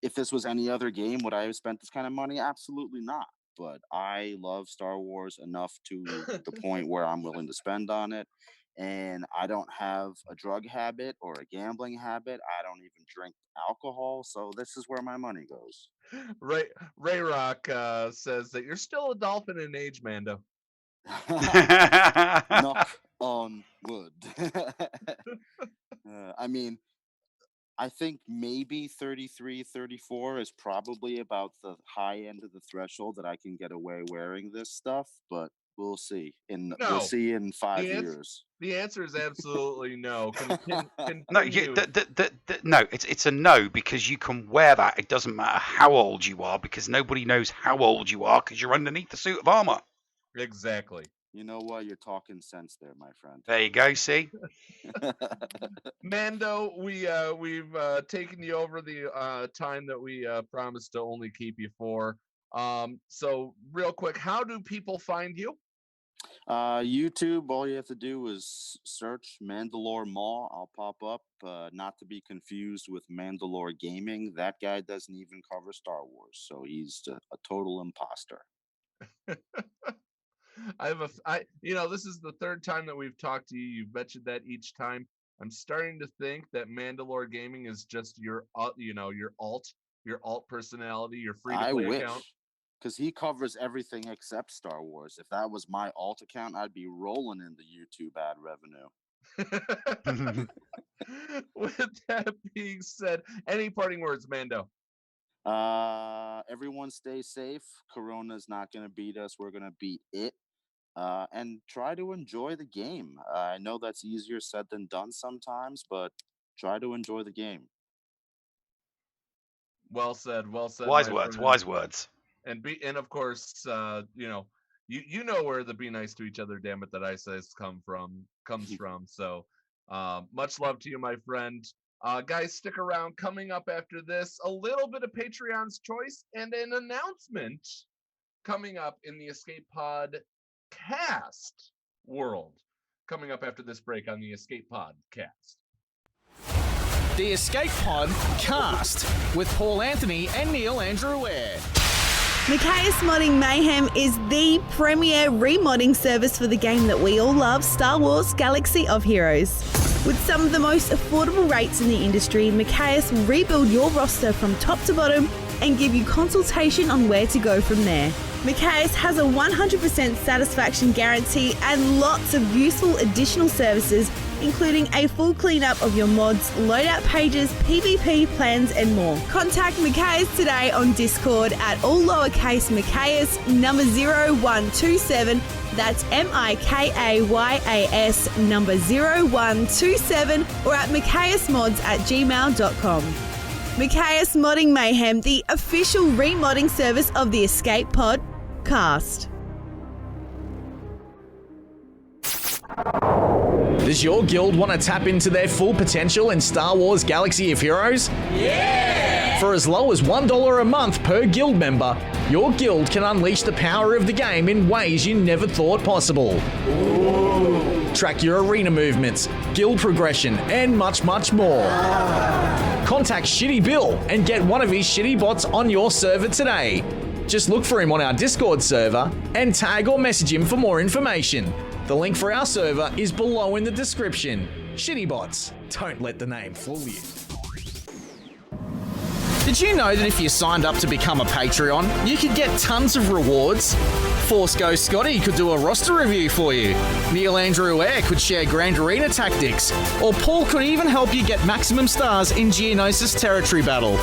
if this was any other game, would I have spent this kind of money? Absolutely not. But I love Star Wars enough to the point where I'm willing to spend on it. And I don't have a drug habit or a gambling habit. I don't even drink alcohol. So this is where my money goes. Ray Rock says that you're still a dolphin in age, Mando. Knock on wood. I think maybe 33, 34 is probably about the high end of the threshold that I can get away wearing this stuff, but we'll see. We'll see in 5 years. The answer is absolutely no. No, no, it's a no, because you can wear that. It doesn't matter how old you are, because nobody knows how old you are because you're underneath the suit of armor. Exactly. You know what? You're talking sense there, my friend. There you go. See, Mando, we've taken you over the time that we promised to only keep you for. So real quick, how do people find you? YouTube. All you have to do is search Mandalore of MAW. I'll pop up. Not to be confused with Mandalore Gaming. That guy doesn't even cover Star Wars, so he's a total imposter. This is the third time that we've talked to you. You've mentioned that each time. I'm starting to think that Mandalore Gaming is just your alt personality, your free to play account. because he covers everything except Star Wars. If that was my alt account, I'd be rolling in the YouTube ad revenue. With that being said, any parting words, Mando? Everyone stay safe. Corona's not going to beat us. We're going to beat it. And try to enjoy the game. I know that's easier said than done sometimes, but try to enjoy the game. Well said. Well said. Wise words. friend. Wise words. And of course, you know where the be nice to each other, damn it, that I says comes from. So, much love to you, my friend. Guys, stick around. Coming up after this, a little bit of Patreon's choice and an announcement coming up in the Escape Pod cast world. Coming up after this break on the Escape Pod cast. The Escape Pod cast with Paul Anthony and Neil Andrew Ware. Macias Modding Mayhem is the premier remodding service for the game that we all love, Star Wars Galaxy of Heroes. With some of the most affordable rates in the industry, Macias will rebuild your roster from top to bottom and give you consultation on where to go from there. Macias has a 100% satisfaction guarantee and lots of useful additional services, including a full cleanup of your mods, loadout pages, PvP plans and more. Contact Macias today on Discord at all lowercase Macias number 0127. That's MIKAYAS number 0127 or at maciasmods@gmail.com. Macias Modding Mayhem, the official remodding service of the Escape Pod cast. Does your guild want to tap into their full potential in Star Wars Galaxy of Heroes? Yeah! For as low as $1 a month per guild member, your guild can unleash the power of the game in ways you never thought possible. Ooh. Track your arena movements, guild progression, and much, much more. Contact ShittyBill and get one of his shitty bots on your server today. Just look for him on our Discord server and tag or message him for more information. The link for our server is below in the description. Shitty bots, don't let the name fool you. Did you know that if you signed up to become a Patreon, you could get tons of rewards? Force Ghost Scotty could do a roster review for you. Neil Andrew Ware could share Grand Arena tactics. Or Paul could even help you get maximum stars in Geonosis Territory Battle.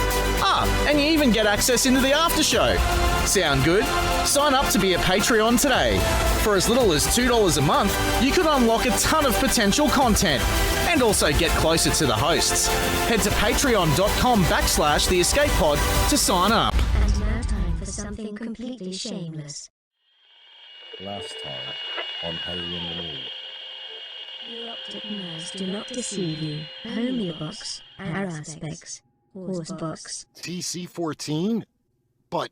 And you even get access into the after show. Sound good? Sign up to be a Patreon today. For as little as $2 a month, you could unlock a ton of potential content and also get closer to the hosts. Head to patreon.com/theescapepod to sign up. And now time for something completely shameless. Last time on Harry in the Mood. Your optic nerves do not deceive you. Homeobox, Araspec, Horsebox. TC-14? But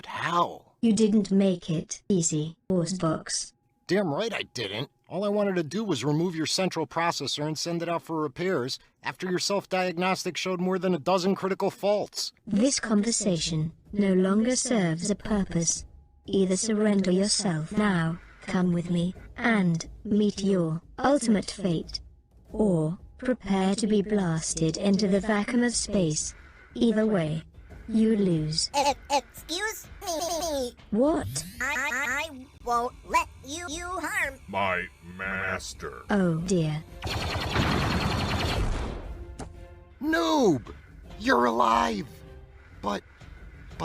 how? You didn't make it easy, Horsebox. Damn right I didn't. All I wanted to do was remove your central processor and send it out for repairs after your self-diagnostic showed more than a dozen critical faults. This conversation no longer serves a purpose. Either surrender yourself now, come with me, and meet your ultimate fate, or prepare to be blasted into the vacuum of space. Either way, you lose. Excuse me. What? I won't let you harm my master. Oh dear. Noob! You're alive! But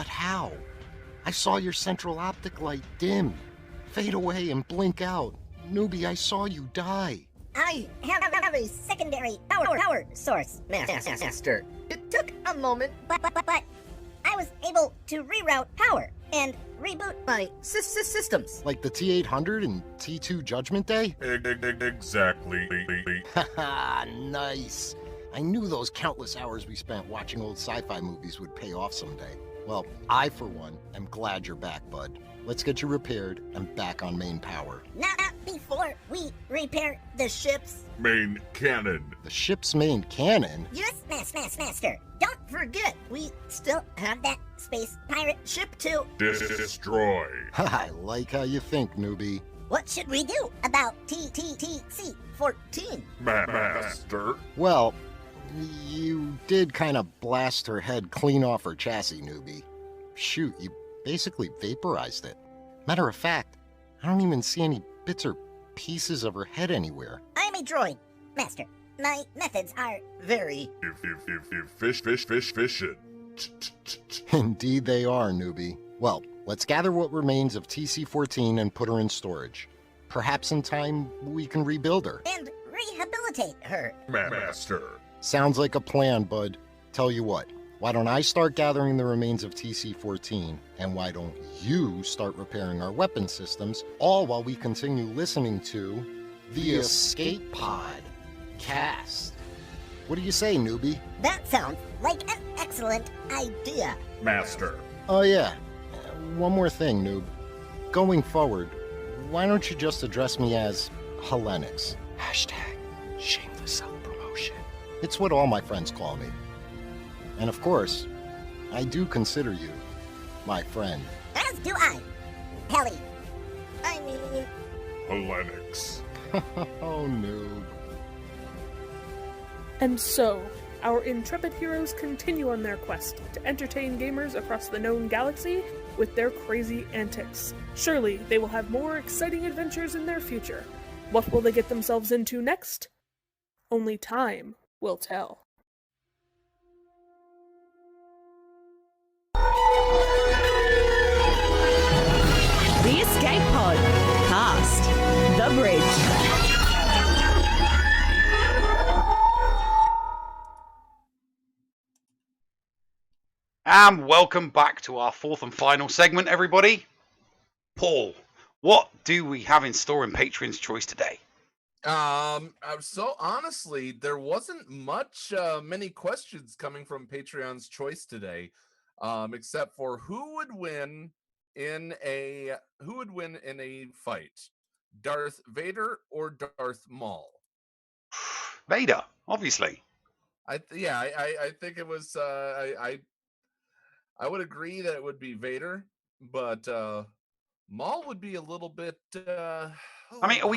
how? I saw your central optic light dim, fade away and blink out. Newbie, I saw you die. I have a secondary power source, Master. It took a moment, but I was able to reroute power and reboot my systems. Like the T-800 and T2 Judgment Day? Exactly. Haha, nice. I knew those countless hours we spent watching old sci-fi movies would pay off someday. Well, I, for one, am glad you're back, bud. Let's get you repaired and back on main power. Not before we repair the ship's main cannon. The ship's main cannon? Yes, Master. Don't forget, we still have that space pirate ship to destroy. I like how you think, newbie. What should we do about TTTC-14? Master? Well, you did kind of blast her head clean off her chassis, newbie. Shoot, you basically vaporized it. Matter of fact, I don't even see any bits or pieces of her head anywhere. I'm a droid, Master. My methods are very... Efficient. Indeed they are, newbie. Well, let's gather what remains of TC-14 and put her in storage. Perhaps in time, we can rebuild her. And rehabilitate her. Master. Sounds like a plan, bud. Tell you what, why don't I start gathering the remains of TC-14, and why don't you start repairing our weapon systems, all while we continue listening to the Escape Pod Cast. What do you say, newbie? That sounds like an excellent idea. Master. Oh yeah, one more thing, noob. Going forward, why don't you just address me as Hellenix? Hashtag shameless self-promotion. It's what all my friends call me. And of course, I do consider you my friend. As do I. Helly. I mean... Hellenix. Oh, noob. And so, our intrepid heroes continue on their quest to entertain gamers across the known galaxy with their crazy antics. Surely they will have more exciting adventures in their future. What will they get themselves into next? Only time will tell. The Escape Pod Cast. The Bridge. And welcome back to our fourth and final segment, everybody. Paul, what do we have in store in Patreon's Choice today? So honestly, there wasn't many questions coming from Patreon's Choice today, except for who would win in a fight, Darth Vader or Darth Maul? Vader, obviously. I think it was I would agree that it would be Vader, but Maul would be a little bit. I mean, are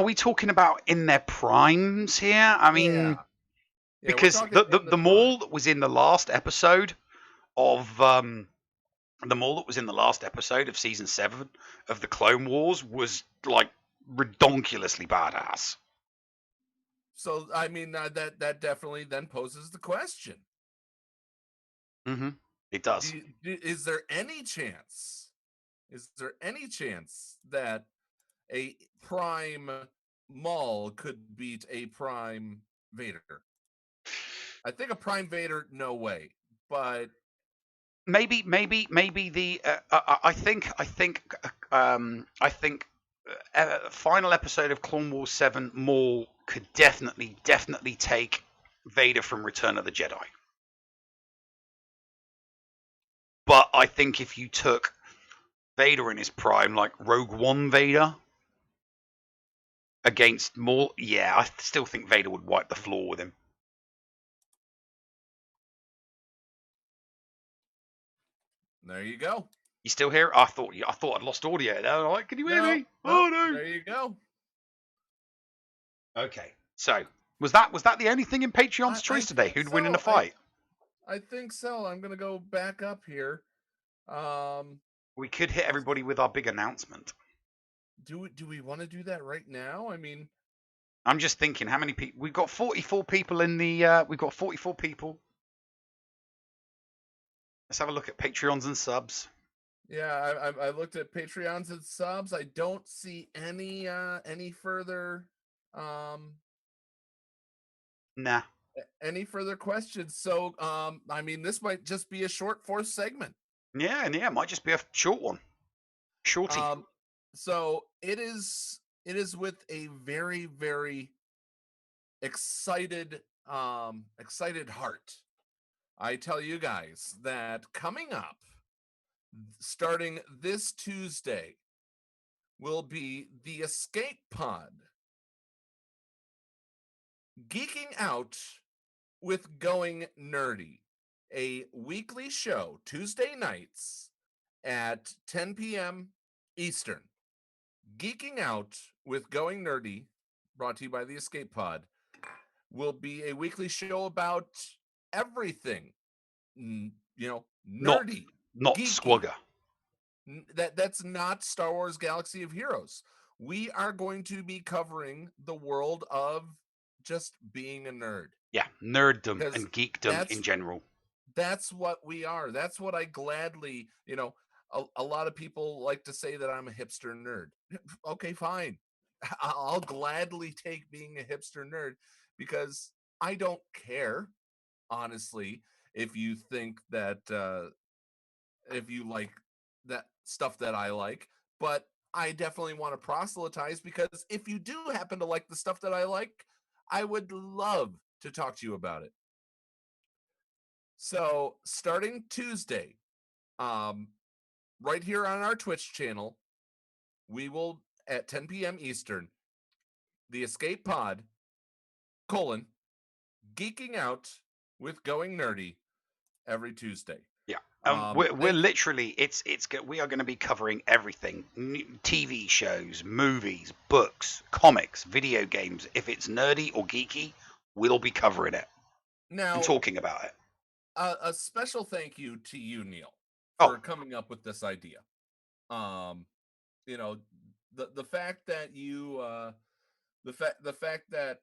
we talking about in their primes here? I mean, yeah, because the Maul that was in the last episode of season 7 of the Clone Wars was like redonkulously badass. So I mean that definitely then poses the question. Mm-hmm. It does. Is there any chance? Is there any chance that a Prime Maul could beat a Prime Vader? I think a Prime Vader, no way. But maybe the I think final episode of Clone Wars 7 Maul could definitely take Vader from Return of the Jedi. But I think if you took Vader in his prime, like Rogue One Vader, against Maul, yeah, I still think Vader would wipe the floor with him. There you go. You still here? I thought I'd lost audio. I'm like, can you hear me? Oh no! There you go. Okay, so was that the only thing in Patreon's Choice today? Who'd win in a fight? I think so. I'm gonna go back up here. We could hit everybody with our big announcement. Do we want to do that right now? I mean, I'm just thinking, how many people? We've got 44 people in the. We've got 44 people. Let's have a look at Patreons and subs. Yeah, I looked at Patreons and subs. I don't see any further Nah. Any further questions? So I mean, this might just be a short fourth segment. Yeah, and it might just be a short one. Shorty. So it is with a very, very excited heart. I tell you guys that coming up, starting this Tuesday, will be the Escape Pod. Geeking Out with Going Nerdy, a weekly show Tuesday nights at 10 p.m. Eastern. Geeking Out with Going Nerdy, brought to you by the Escape Pod, will be a weekly show about everything, nerdy. Not geeky. SWGOH. That's not Star Wars Galaxy of Heroes. We are going to be covering the world of just being a nerd. Yeah, nerddom 'Cause and geekdom in general. That's what we are. That's what I gladly, a lot of people like to say that I'm a hipster nerd. Okay, fine. I'll gladly take being a hipster nerd because I don't care, honestly, if you think that if you like that stuff that I like, but I definitely want to proselytize because if you do happen to like the stuff that I like, I would love to talk to you about it. So starting Tuesday, right here on our Twitch channel, we will at 10 p.m. Eastern, the Escape Pod, geeking out with Going Nerdy every Tuesday. Yeah, we're literally we are going to be covering everything: TV shows, movies, books, comics, video games. If it's nerdy or geeky, we'll be covering it now and talking about it. A special thank you to you, Neil, for coming up with this idea. The fact that you the fact that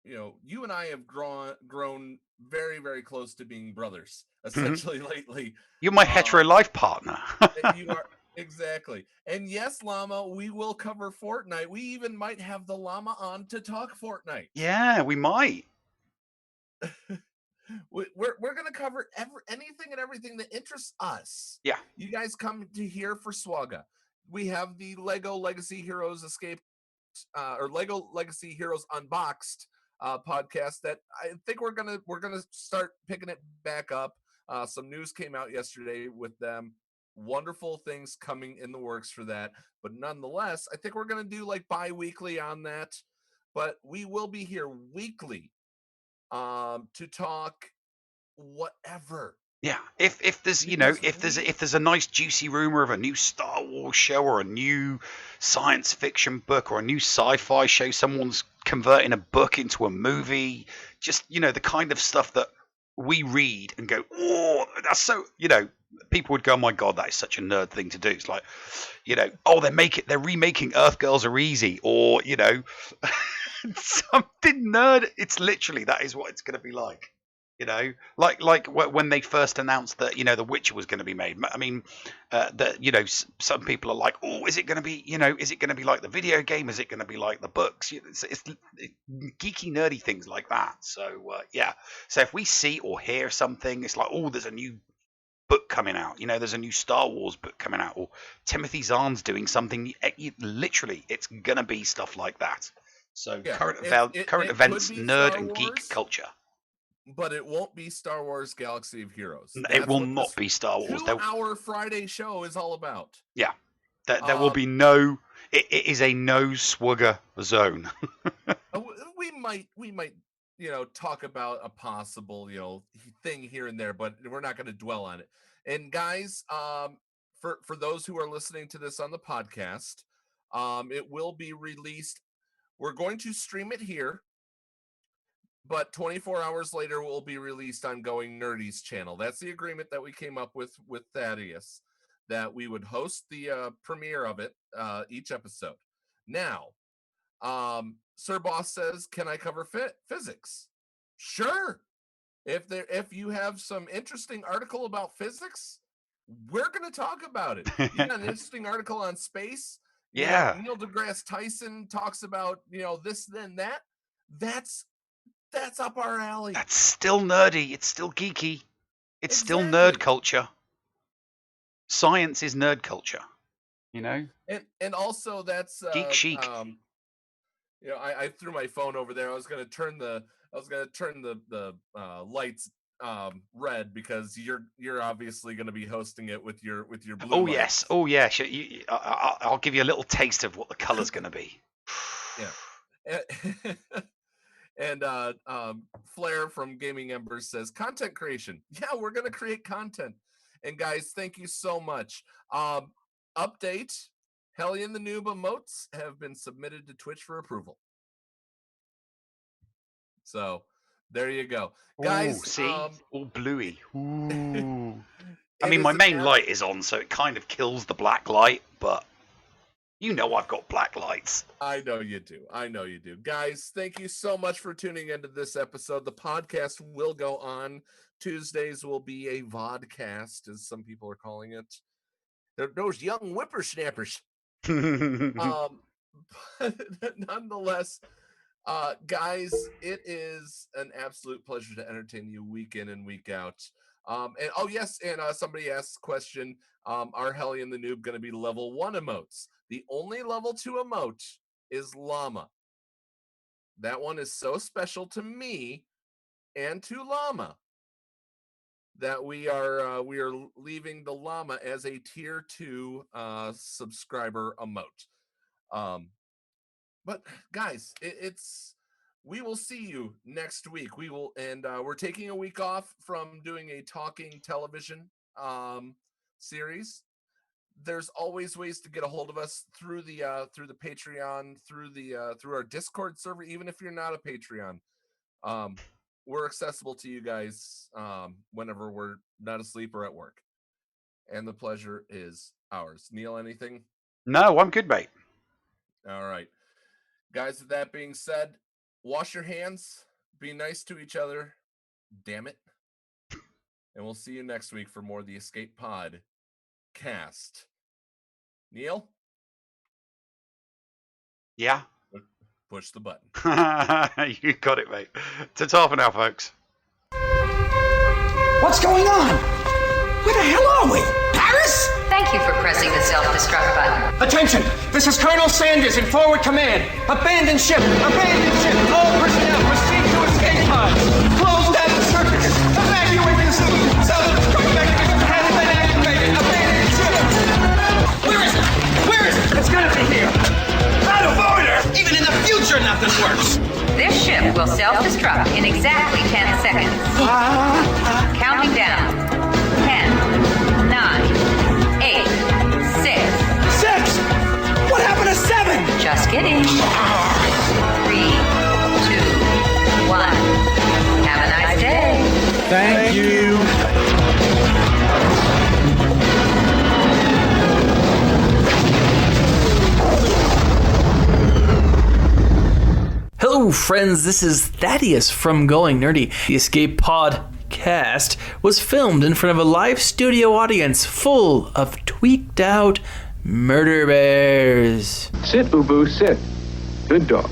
you and I have grown very, very close to being brothers essentially lately. You're my hetero life partner. You are, exactly. And yes, Llama, we will cover Fortnite. We even might have the Llama on to talk Fortnite. Yeah, we might. We're gonna cover anything and everything that interests us. Yeah. You guys come to here for SWGOH. We have the Lego Legacy Heroes Escape or Lego Legacy Heroes Unboxed podcast that I think we're gonna start picking it back up. Some news came out yesterday with them. Wonderful things coming in the works for that. But nonetheless, I think we're gonna do like bi-weekly on that. But we will be here weekly to talk whatever. Yeah, if there's if there's a nice juicy rumor of a new Star Wars show or a new science fiction book or a new sci-fi show, someone's converting a book into a movie, just the kind of stuff that we read and go, oh, that's so, people would go, oh my god, that is such a nerd thing to do. It's like, oh, they're remaking Earth Girls Are Easy, or something nerd. It's literally, that is what it's going to be like. Like when they first announced that The Witcher was going to be made. I mean, some people are like, oh, is it going to be like the video game? Is it going to be like the books? It's geeky, nerdy things like that. So yeah. So if we see or hear something, it's like, oh, there's a new book coming out. There's a new Star Wars book coming out, or Timothy Zahn's doing something. Literally, it's going to be stuff like that. So yeah, current events, nerd and geek culture. But it won't be Star Wars Galaxy of Heroes. It will not be Star Wars. 2-hour Friday show is all about. Yeah. There will be no... It is a no SWGOH zone. we might talk about a possible, thing here and there, but we're not going to dwell on it. And guys, for those who are listening to this on the podcast, it will be released. We're going to stream it here, but 24 hours later will be released on Going Nerdy's channel. That's the agreement that we came up with Thaddeus, that we would host the premiere of it each episode. Now, Sir Boss says, can I cover physics? Sure. If you have some interesting article about physics, we're going to talk about it. You got an interesting article on space? Yeah. Neil deGrasse Tyson talks about, this, then that. That's up our alley. That's still nerdy. It's still geeky. It's still nerd culture. Science is nerd culture. And also that's geek chic. I threw my phone over there. I was gonna turn the lights red because you're obviously gonna be hosting it with your blue. Oh lights. Yes. Oh yeah. I'll give you a little taste of what the color's gonna be. Yeah. And Flair from Gaming Embers says, content creation. Yeah, we're going to create content. And guys, thank you so much. Update, Hellion the Noob emotes have been submitted to Twitch for approval. So, there you go. Guys, see? All bluey. Ooh. I mean, my main light is on, so it kind of kills the black light, but you know I've got black lights. I know you do. I know you do. Guys, thank you so much for tuning into this episode. The podcast will go on. Tuesdays will be a vodcast, as some people are calling it. They're those young whippersnappers. But nonetheless, guys, it is an absolute pleasure to entertain you week in and week out. And oh yes, and somebody asked the question, are Helly and the Noob going to be level 1 emotes? The only level 2 emote is Llama. That one is so special to me and to Llama that we are leaving the Llama as a tier 2 subscriber emote. But guys, we will see you next week. We will, and we're taking a week off from doing a talking television series. There's always ways to get a hold of us through the Patreon, through our Discord server. Even if you're not a Patreon, we're accessible to you guys whenever we're not asleep or at work. And the pleasure is ours. Neil, anything? No, I'm good, mate. All right, guys. With that being said, wash your hands. Be nice to each other. Damn it. And we'll see you next week for more of the Escape Pod cast. Neil? Yeah? Push the button. You got it, mate. Ta-ta for now, folks. What's going on? Where the hell are we? Paris? Thank you for pressing the self-destruct button. Attention! This is Colonel Sanders in forward command. Abandon ship! Abandon ship! All personnel proceed to escape pods. Close down the circuits. Evacuate the city. Self-destruct mechanism has been activated. Abandon ship! Where is it? Where is it? It's gonna be here. Out of order! Even in the future, nothing works. This ship will self-destruct in exactly 10 seconds. Counting down. 10, 9, 8, 6. 6! What happened to 7? Just kidding. 3, 2, 1. Have a nice day. Thank you. Hello friends, this is Thaddeus from Going Nerdy. The Escape Podcast was filmed in front of a live studio audience full of tweaked out murder bears. Sit, Ubu, sit. Good dog.